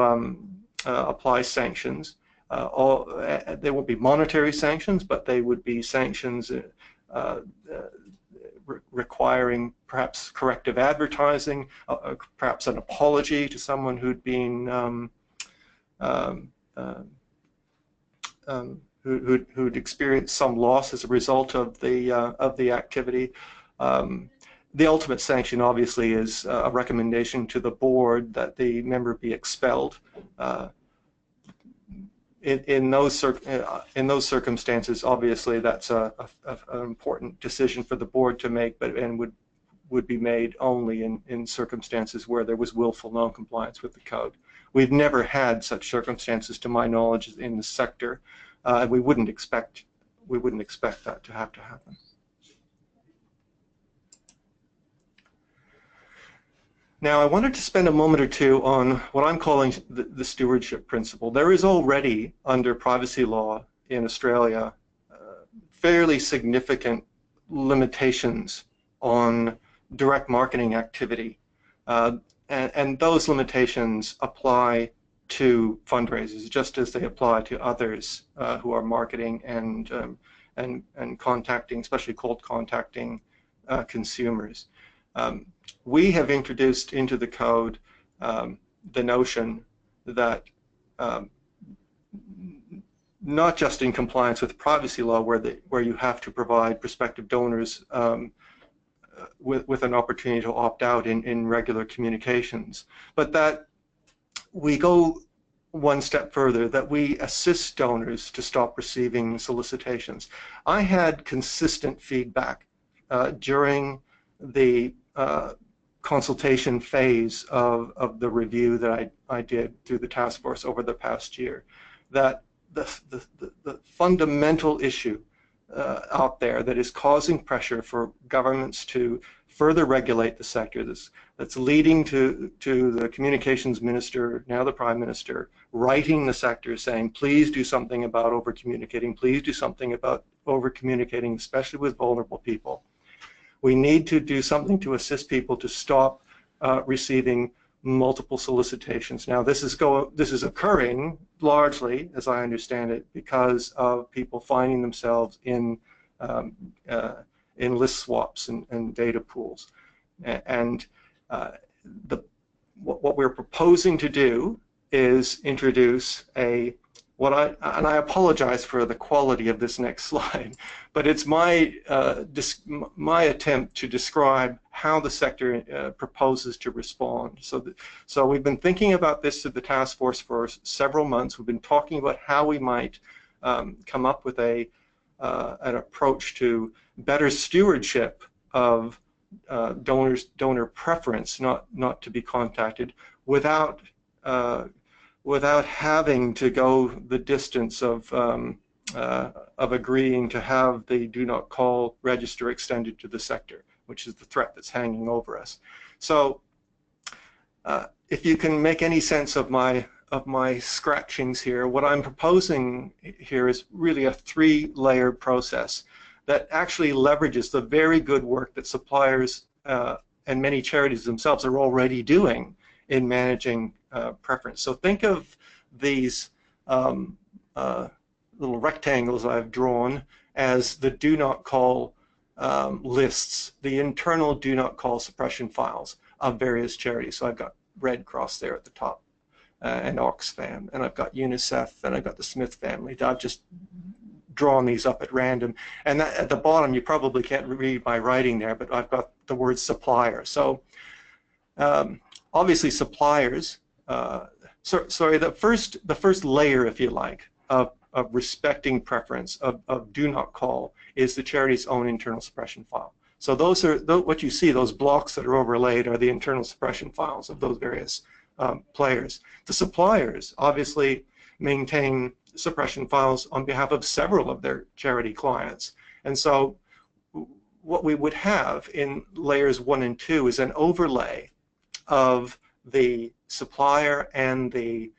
apply sanctions. There won't be monetary sanctions, but they would be sanctions requiring perhaps corrective advertising, perhaps an apology to someone who'd been who'd experienced some loss as a result of the activity. The ultimate sanction, obviously, is a recommendation to the board that the member be expelled. In those circumstances, obviously, that's an important decision for the board to make, and would be made only in circumstances where there was willful non-compliance with the code. We've never had such circumstances, to my knowledge, in the sector, and we wouldn't expect that to have to happen. Now, I wanted to spend a moment or two on what I'm calling the stewardship principle. There is already, under privacy law in Australia, fairly significant limitations on direct marketing activity, and those limitations apply to fundraisers just as they apply to others who are marketing and contacting, especially cold contacting consumers. We have introduced into the code the notion that not just in compliance with privacy law, where you have to provide prospective donors with an opportunity to opt out in regular communications, but that we go one step further, that we assist donors to stop receiving solicitations. I had consistent feedback during the consultation phase of the review that I did through the task force over the past year, that the fundamental issue out there that is causing pressure for governments to further regulate the sector, that's leading to the communications minister, now the Prime Minister, writing the sector saying, please do something about over-communicating, please do something about over-communicating, especially with vulnerable people. We need to do something to assist people to stop receiving multiple solicitations. Now, this is occurring largely, as I understand it, because of people finding themselves in list swaps and data pools. And what we're proposing to do is introduce and I apologize for the quality of this next slide, but it's my attempt to describe how the sector proposes to respond. So we've been thinking about this to the task force for several months. We've been talking about how we might come up with an approach to better stewardship of donor preference not to be contacted without having to go the distance of agreeing to have the do not call register extended to the sector, which is the threat that's hanging over us. So if you can make any sense of my scratchings here, what I'm proposing here is really a three-layered process that actually leverages the very good work that suppliers and many charities themselves are already doing in managing preference. So think of these little rectangles I've drawn as the do not call lists, the internal do not call suppression files of various charities. So I've got Red Cross there at the top and Oxfam, and I've got UNICEF, and I've got the Smith family. I've just drawn these up at random, and that, at the bottom you probably can't read my writing there, but I've got the word supplier. So obviously suppliers, sorry, the first layer, if you like, of respecting preference, of do not call, is the charity's own internal suppression file. So those are what you see, those blocks that are overlaid are the internal suppression files of those various players. The suppliers obviously maintain suppression files on behalf of several of their charity clients. And so what we would have in layers 1 and 2 is an overlay of the supplier and the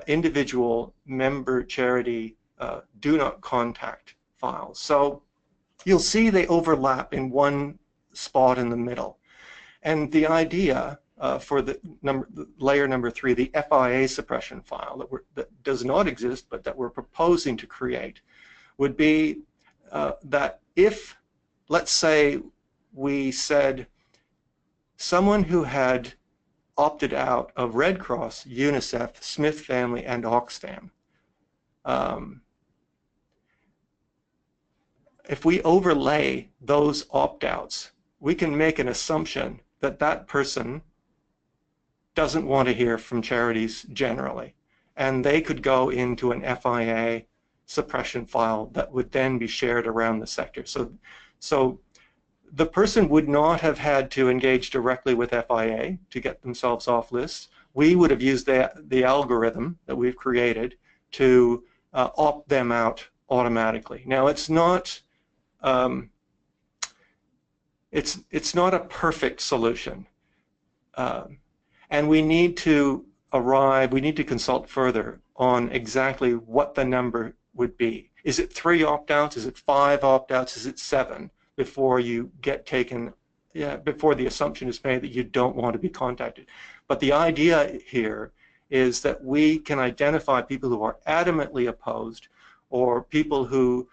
individual member charity do not contact files. So you'll see they overlap in one spot in the middle. And the idea for the layer number 3, the FIA suppression file that does not exist but that we're proposing to create, would be that if, let's say, we said someone who had opted out of Red Cross, UNICEF, Smith family, and Oxfam, if we overlay those opt-outs, we can make an assumption that that person doesn't want to hear from charities generally, and they could go into an FIA suppression file that would then be shared around the sector. So the person would not have had to engage directly with FIA to get themselves off lists. We would have used the algorithm that we've created to opt them out automatically. Now, it's not it's not a perfect solution, and we need to consult further on exactly what the number would be. Is it 3 opt-outs? Is it 5 opt-outs? Is it 7? Before you get taken, before the assumption is made that you don't want to be contacted. But the idea here is that we can identify people who are adamantly opposed, or people who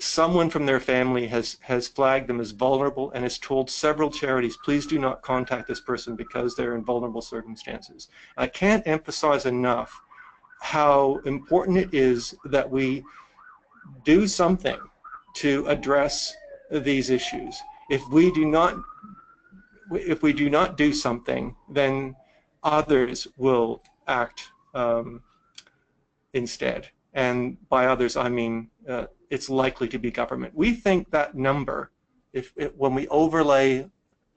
someone from their family has flagged them as vulnerable and has told several charities, please do not contact this person because they're in vulnerable circumstances. I can't emphasize enough how important it is that we do something to address these issues. If we do not do something, then others will act instead. And by others, I mean it's likely to be government. We think that number, when we overlay,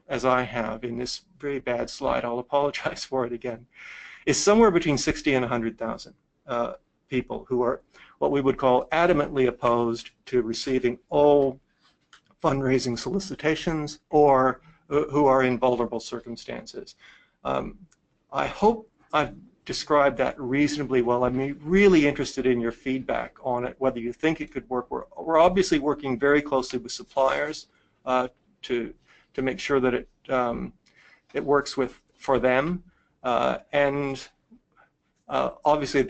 as I have in this very bad slide, I'll apologize for it again, is somewhere between 60 and 100,000 people who are what we would call adamantly opposed to receiving all fundraising solicitations, or who are in vulnerable circumstances. I hope I've described that reasonably well. I'm really interested in your feedback on it, whether you think it could work. We're obviously working very closely with suppliers to make sure that it works for them, and obviously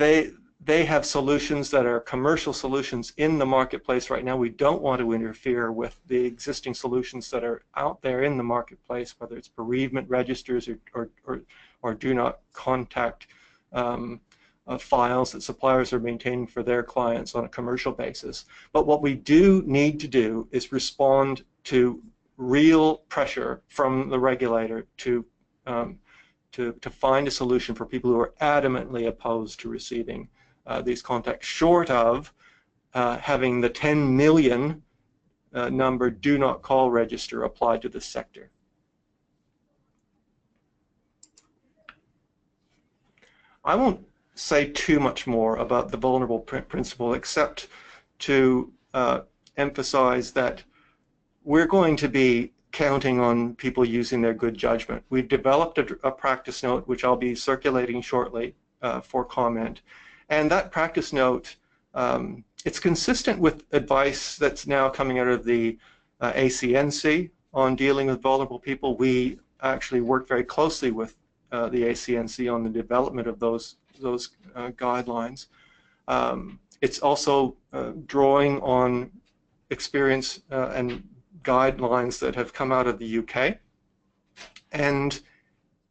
they have solutions that are commercial solutions in the marketplace right now. We don't want to interfere with the existing solutions that are out there in the marketplace, whether it's bereavement registers or do not contact files that suppliers are maintaining for their clients on a commercial basis. But what we do need to do is respond to real pressure from the regulator to find a solution for people who are adamantly opposed to receiving these contacts, short of having the 10 million number do not call register applied to the sector. I won't say too much more about the vulnerable principle except to emphasize that we're going to be counting on people using their good judgment. We've developed a practice note which I'll be circulating shortly for comment, and that practice note, it's consistent with advice that's now coming out of the ACNC on dealing with vulnerable people. We actually work very closely with the ACNC on the development of those guidelines. It's also drawing on experience and guidelines that have come out of the UK, and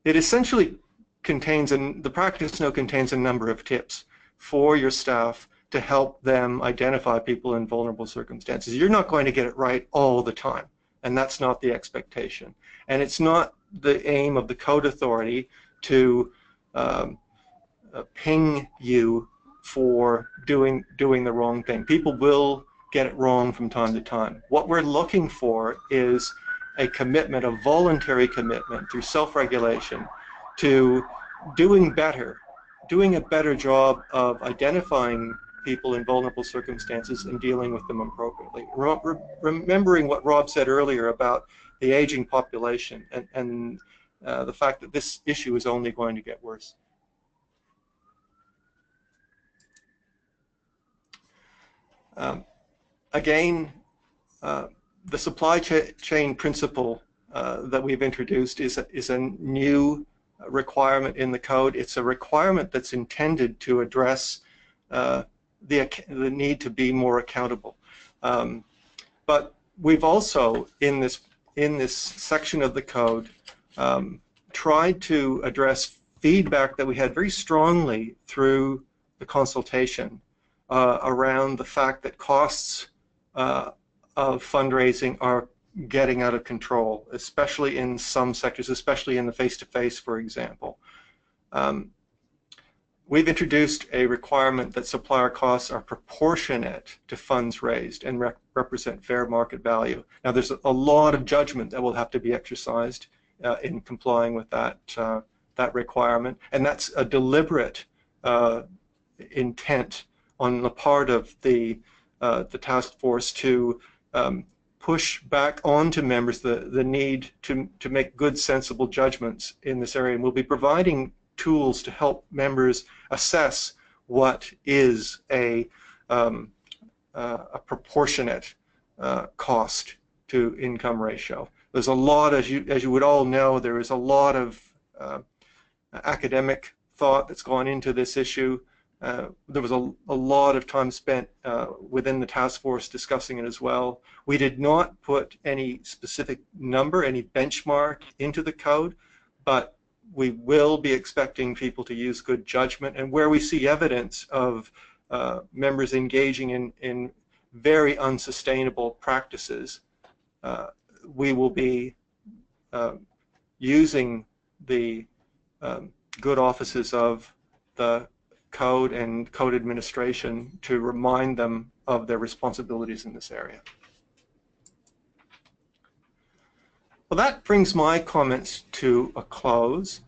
it essentially contains, and the practice note contains a number of tips for your staff to help them identify people in vulnerable circumstances. You're not going to get it right all the time, and that's not the expectation. And it's not the aim of the code authority to ping you for doing the wrong thing. People will get it wrong from time to time. What we're looking for is a commitment, a voluntary commitment through self-regulation to doing better, doing a better job of identifying people in vulnerable circumstances and dealing with them appropriately. Remembering what Rob said earlier about the aging population and the fact that this issue is only going to get worse. Again, the supply chain principle that we've introduced is a new requirement in the code. It's a requirement that's intended to address the need to be more accountable. But we've also, in this section of the code, tried to address feedback that we had very strongly through the consultation around the fact that costs of fundraising are getting out of control, especially in some sectors, especially in the face-to-face, for example. We've introduced a requirement that supplier costs are proportionate to funds raised and represent fair market value. Now, there's a lot of judgment that will have to be exercised in complying with that requirement, and that's a deliberate intent on the part of the task force to push back onto members the need to make good, sensible judgments in this area. And we'll be providing tools to help members assess what is a proportionate cost to income ratio. There's a lot, as you would all know, there is a lot of academic thought that's gone into this issue. There was a lot of time spent within the task force discussing it as well. We did not put any specific number, any benchmark into the code, but we will be expecting people to use good judgment, and where we see evidence of members engaging in very unsustainable practices, we will be using the good offices of the code and code administration to remind them of their responsibilities in this area. Well, that brings my comments to a close.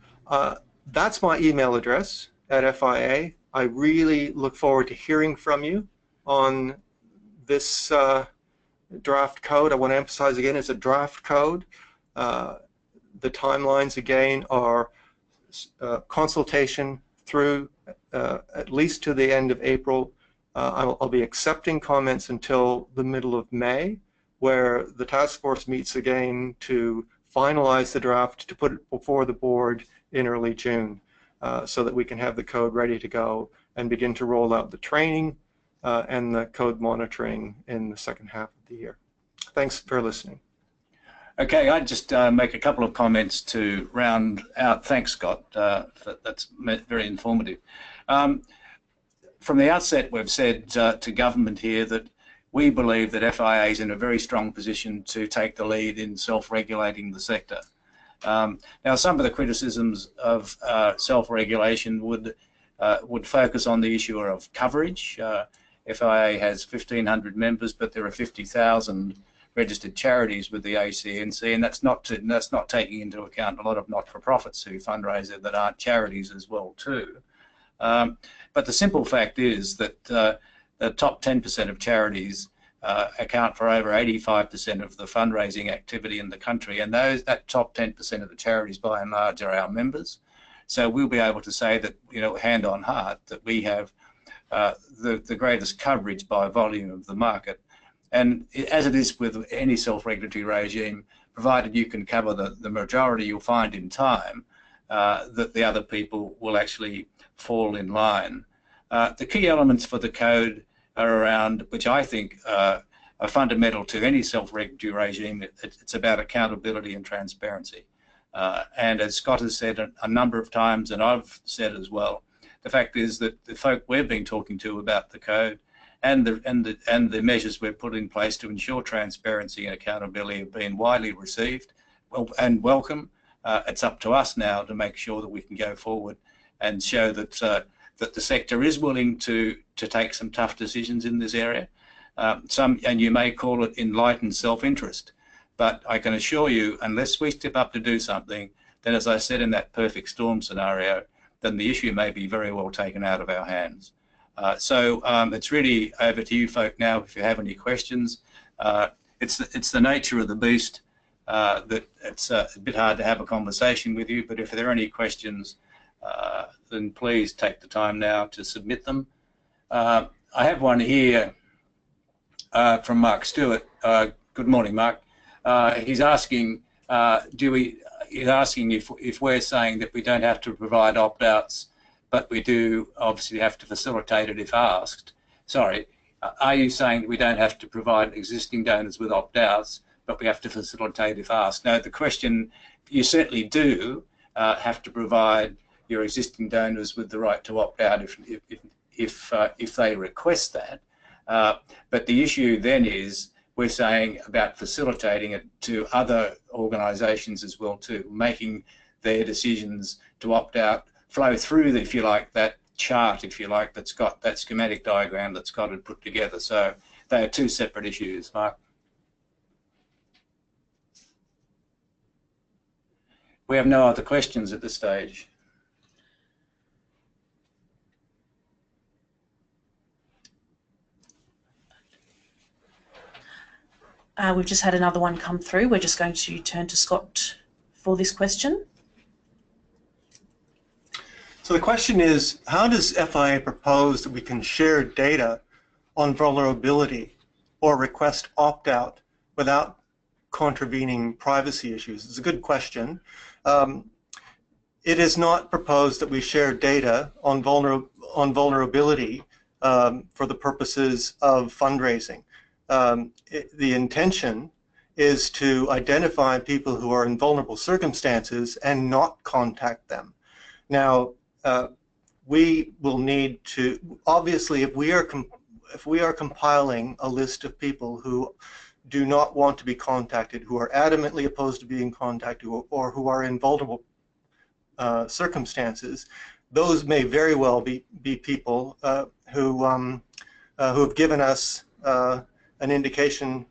That's my email address at FIA. I really look forward to hearing from you on this draft code. I want to emphasize again, it's a draft code. The timelines again are consultation through at least to the end of April. I'll be accepting comments until the middle of May, where the task force meets again to finalize the draft to put it before the board in early June, so that we can have the code ready to go and begin to roll out the training and the code monitoring in the second half of the year. Thanks for listening. Okay, I'd just make a couple of comments to round out. Thanks, Scott. That's very informative. From the outset, we've said to government here that we believe that FIA is in a very strong position to take the lead in self-regulating the sector. Now, some of the criticisms of self-regulation would focus on the issue of coverage. FIA has 1,500 members, but there are 50,000 registered charities with the ACNC, and that's not taking into account a lot of not-for-profits who fundraise that aren't charities as well too. But the simple fact is that the top 10% of charities account for over 85% of the fundraising activity in the country, and that top 10% of the charities by and large are our members. So we'll be able to say that, you know, hand on heart, that we have the greatest coverage by volume of the market. And as it is with any self-regulatory regime, provided you can cover the majority, you'll find in time that the other people will actually fall in line. The key elements for the code are around, which I think are fundamental to any self-regulatory regime. It's about accountability and transparency. And as Scott has said a number of times, and I've said as well, the fact is that the folk we've been talking to about the code and the measures we've put in place to ensure transparency and accountability have been widely received and welcome. It's up to us now to make sure that we can go forward and show that that the sector is willing to take some tough decisions in this area. And you may call it enlightened self-interest, but I can assure you, unless we step up to do something, then, as I said in that perfect storm scenario, then the issue may be very well taken out of our hands. So it's really over to you folk now if you have any questions. It's the nature of the beast that it's a bit hard to have a conversation with you, but if there are any questions, then please take the time now to submit them. I have one here from Mark Stewart. Good morning, Mark. He's asking, he's asking if we're saying that we don't have to provide opt-outs, but we do obviously have to facilitate it if asked. Sorry, are you saying that we don't have to provide existing donors with opt-outs, but we have to facilitate if asked? No, the question, you certainly do have to provide your existing donors with the right to opt out if they request that. But the issue then is we're saying about facilitating it to other organisations as well too, making their decisions to opt out flow through, if you like, that chart, if you like, that's got that schematic diagram that's got it put together. So they are two separate issues, Mark. We have no other questions at this stage. We've just had another one come through. We're just going to turn to Scott for this question. So the question is, how does FIA propose that we can share data on vulnerability or request opt-out without contravening privacy issues? It's a good question. It is not proposed that we share data on vulnerability for the purposes of fundraising. The intention is to identify people who are in vulnerable circumstances and not contact them. Now, we will need to, obviously, if we are compiling a list of people who do not want to be contacted, who are adamantly opposed to being contacted, or who are in vulnerable circumstances, those may very well be people who have given us an indication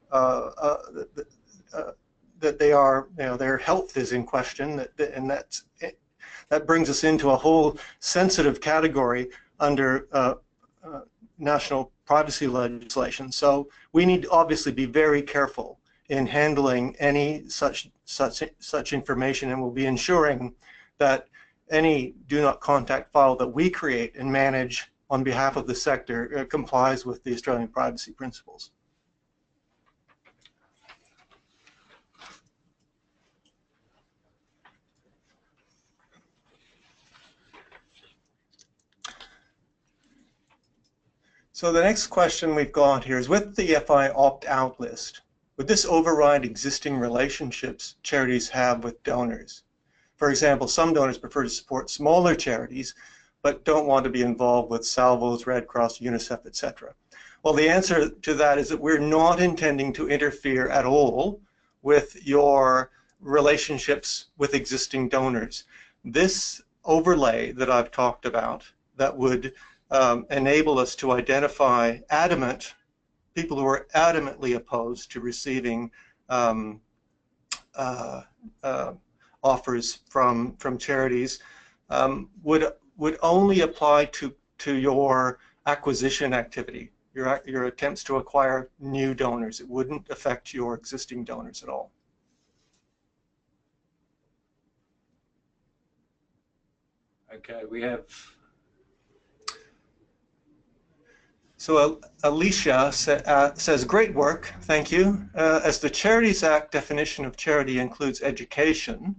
that they are, their health is in question, and that brings us into a whole sensitive category under national privacy legislation. So we need to obviously be very careful in handling any such information, and we'll be ensuring that any do not contact file that we create and manage on behalf of the sector complies with the Australian privacy principles. So the next question we've got here is, with the FI opt-out list, would this override existing relationships charities have with donors? For example, some donors prefer to support smaller charities, but don't want to be involved with Salvos, Red Cross, UNICEF, etc. Well, the answer to that is that we're not intending to interfere at all with your relationships with existing donors. This overlay that I've talked about that would enable us to identify people who are adamantly opposed to receiving offers from charities would only apply to your acquisition activity, your attempts to acquire new donors. It wouldn't affect your existing donors at all. Okay, we have. So Alicia says, great work, thank you. As the Charities Act definition of charity includes education,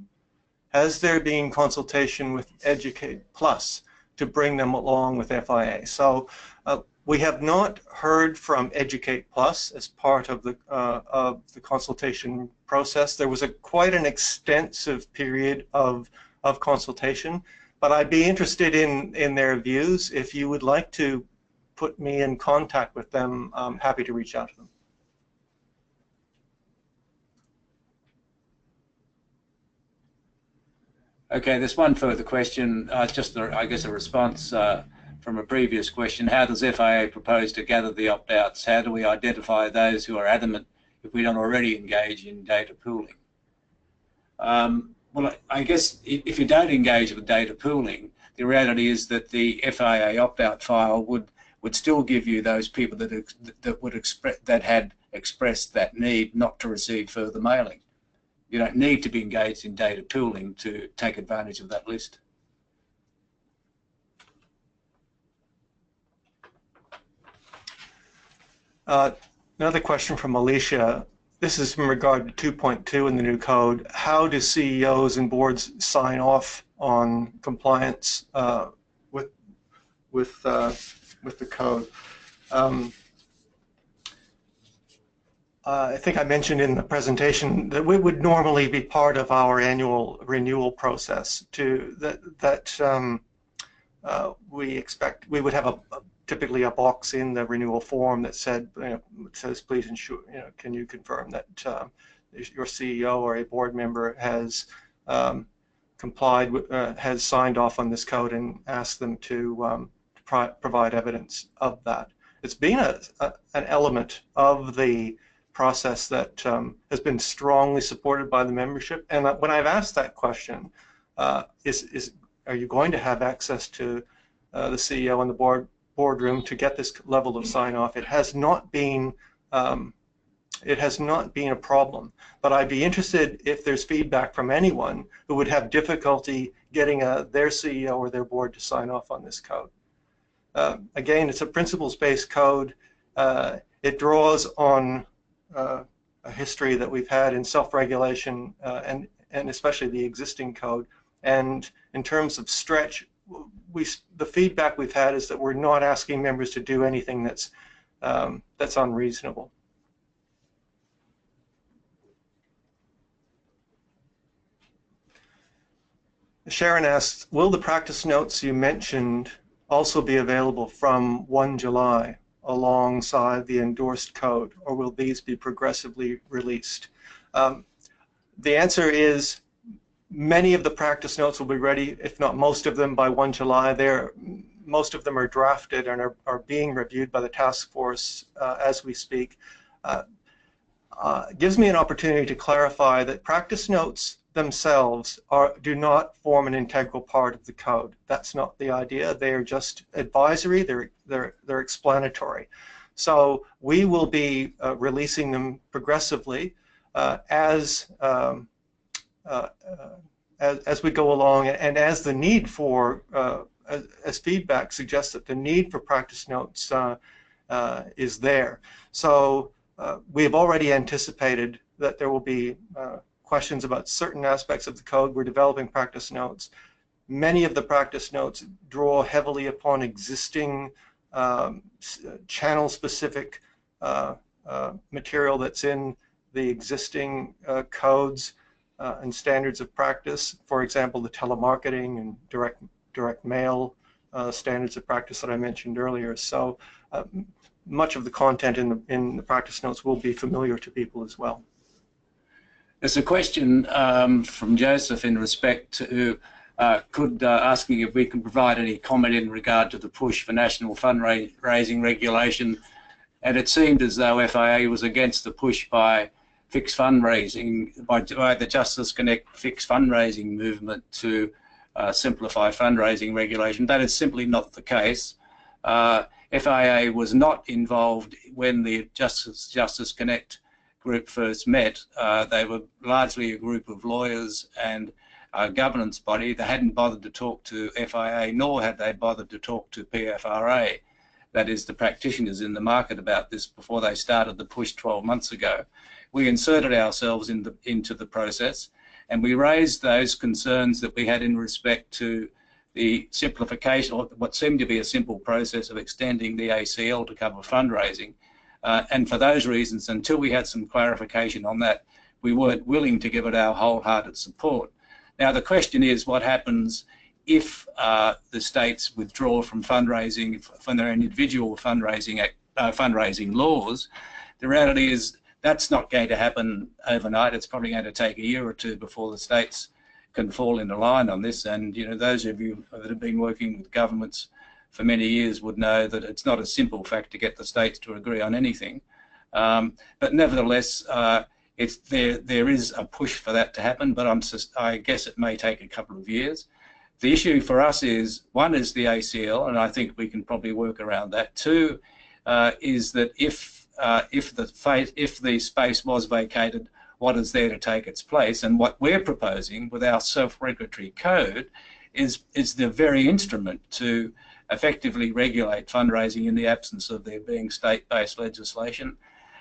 has there been consultation with Educate Plus to bring them along with FIA? So we have not heard from Educate Plus as part of the consultation process. There was quite an extensive period of consultation, but I'd be interested in their views. If you would like to put me in contact with them, I'm happy to reach out to them. Okay, there's one further question, just I guess a response from a previous question. How does FIA propose to gather the opt-outs? How do we identify those who are adamant if we don't already engage in data pooling? Well, I guess if you don't engage with data pooling, the reality is that the FIA opt-out file would still give you those people that had expressed that need not to receive further mailing. You don't need to be engaged in data pooling to take advantage of that list. Another question from Alicia. This is in regard to 2.2 in the new code. How do CEOs and boards sign off on compliance with the code? I think I mentioned in the presentation that we would normally be part of our annual renewal process. We expect we would have typically a box in the renewal form that says please ensure, can you confirm that your CEO or a board member has complied with, has signed off on this code, and ask them to provide evidence of that. It's been an element of the process that has been strongly supported by the membership. And when I've asked that question, are you going to have access to the CEO and the boardroom to get this level of sign-off? It has not been a problem. But I'd be interested if there's feedback from anyone who would have difficulty getting their CEO or their board to sign off on this code. Again, it's a principles-based code. It draws on a history that we've had in self-regulation and especially the existing code. And in terms of stretch, the feedback we've had is that we're not asking members to do anything that's unreasonable. Sharon asks, will the practice notes you mentioned also be available from 1 July alongside the endorsed code, or will these be progressively released? The answer is many of the practice notes will be ready, if not most of them, by 1 July. Most of them are drafted and are being reviewed by the task force as we speak. Gives me an opportunity to clarify that practice notes themselves do not form an integral part of the code. That's not the idea. They are just advisory. They're explanatory. So we will be releasing them progressively as we go along, and as the need for as feedback suggests that the need for practice notes is there. So we have already anticipated that there will be questions about certain aspects of the code. We're developing practice notes. Many of the practice notes draw heavily upon existing channel-specific material that's in the existing codes and standards of practice. For example, the telemarketing and direct mail standards of practice that I mentioned earlier. So much of the content in the practice notes will be familiar to people as well. There's a question from Joseph in respect to asking if we can provide any comment in regard to the push for national fundraising regulation. And it seemed as though FIA was against the push by fixed fundraising, by the Justice Connect fixed fundraising movement to simplify fundraising regulation. That is simply not the case. FIA was not involved when the Justice Connect group first met. They were largely a group of lawyers and a governance body. They hadn't bothered to talk to FIA, nor had they bothered to talk to PFRA, that is the practitioners in the market, about this before they started the push 12 months ago. We inserted ourselves into the process, and we raised those concerns that we had in respect to the simplification, or what seemed to be a simple process of extending the ACL to cover fundraising. And for those reasons, until we had some clarification on that, we weren't willing to give it our wholehearted support. Now, the question is what happens if the states withdraw from fundraising, from their individual fundraising laws. The reality is that's not going to happen overnight. It's probably going to take a year or two before the states can fall into line on this. And you know, those of you that have been working with governments for many years would know that it's not a simple fact to get the states to agree on anything. But nevertheless, there is a push for that to happen, but I guess it may take a couple of years. The issue for us is, one is the ACL, and I think we can probably work around that. Two is that if the space was vacated, what is there to take its place? And what we're proposing with our self-regulatory code is the very instrument to effectively regulate fundraising in the absence of there being state-based legislation.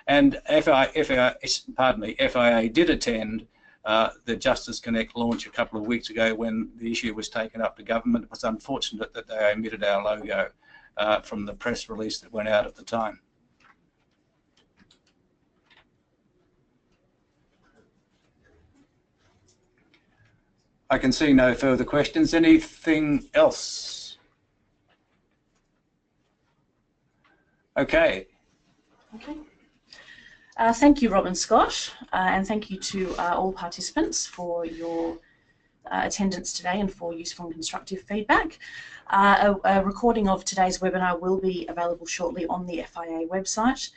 And FIA did attend the Justice Connect launch a couple of weeks ago when the issue was taken up to government. It was unfortunate that they omitted our logo from the press release that went out at the time. I can see no further questions. Anything else? Okay. Okay. Thank you, Rob and Scott, and thank you to all participants for your attendance today and for useful and constructive feedback. A recording of today's webinar will be available shortly on the FIA website.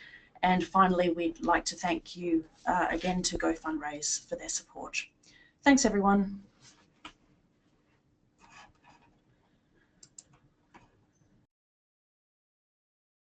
And finally, we'd like to thank you again to GoFundraise for their support. Thanks, everyone.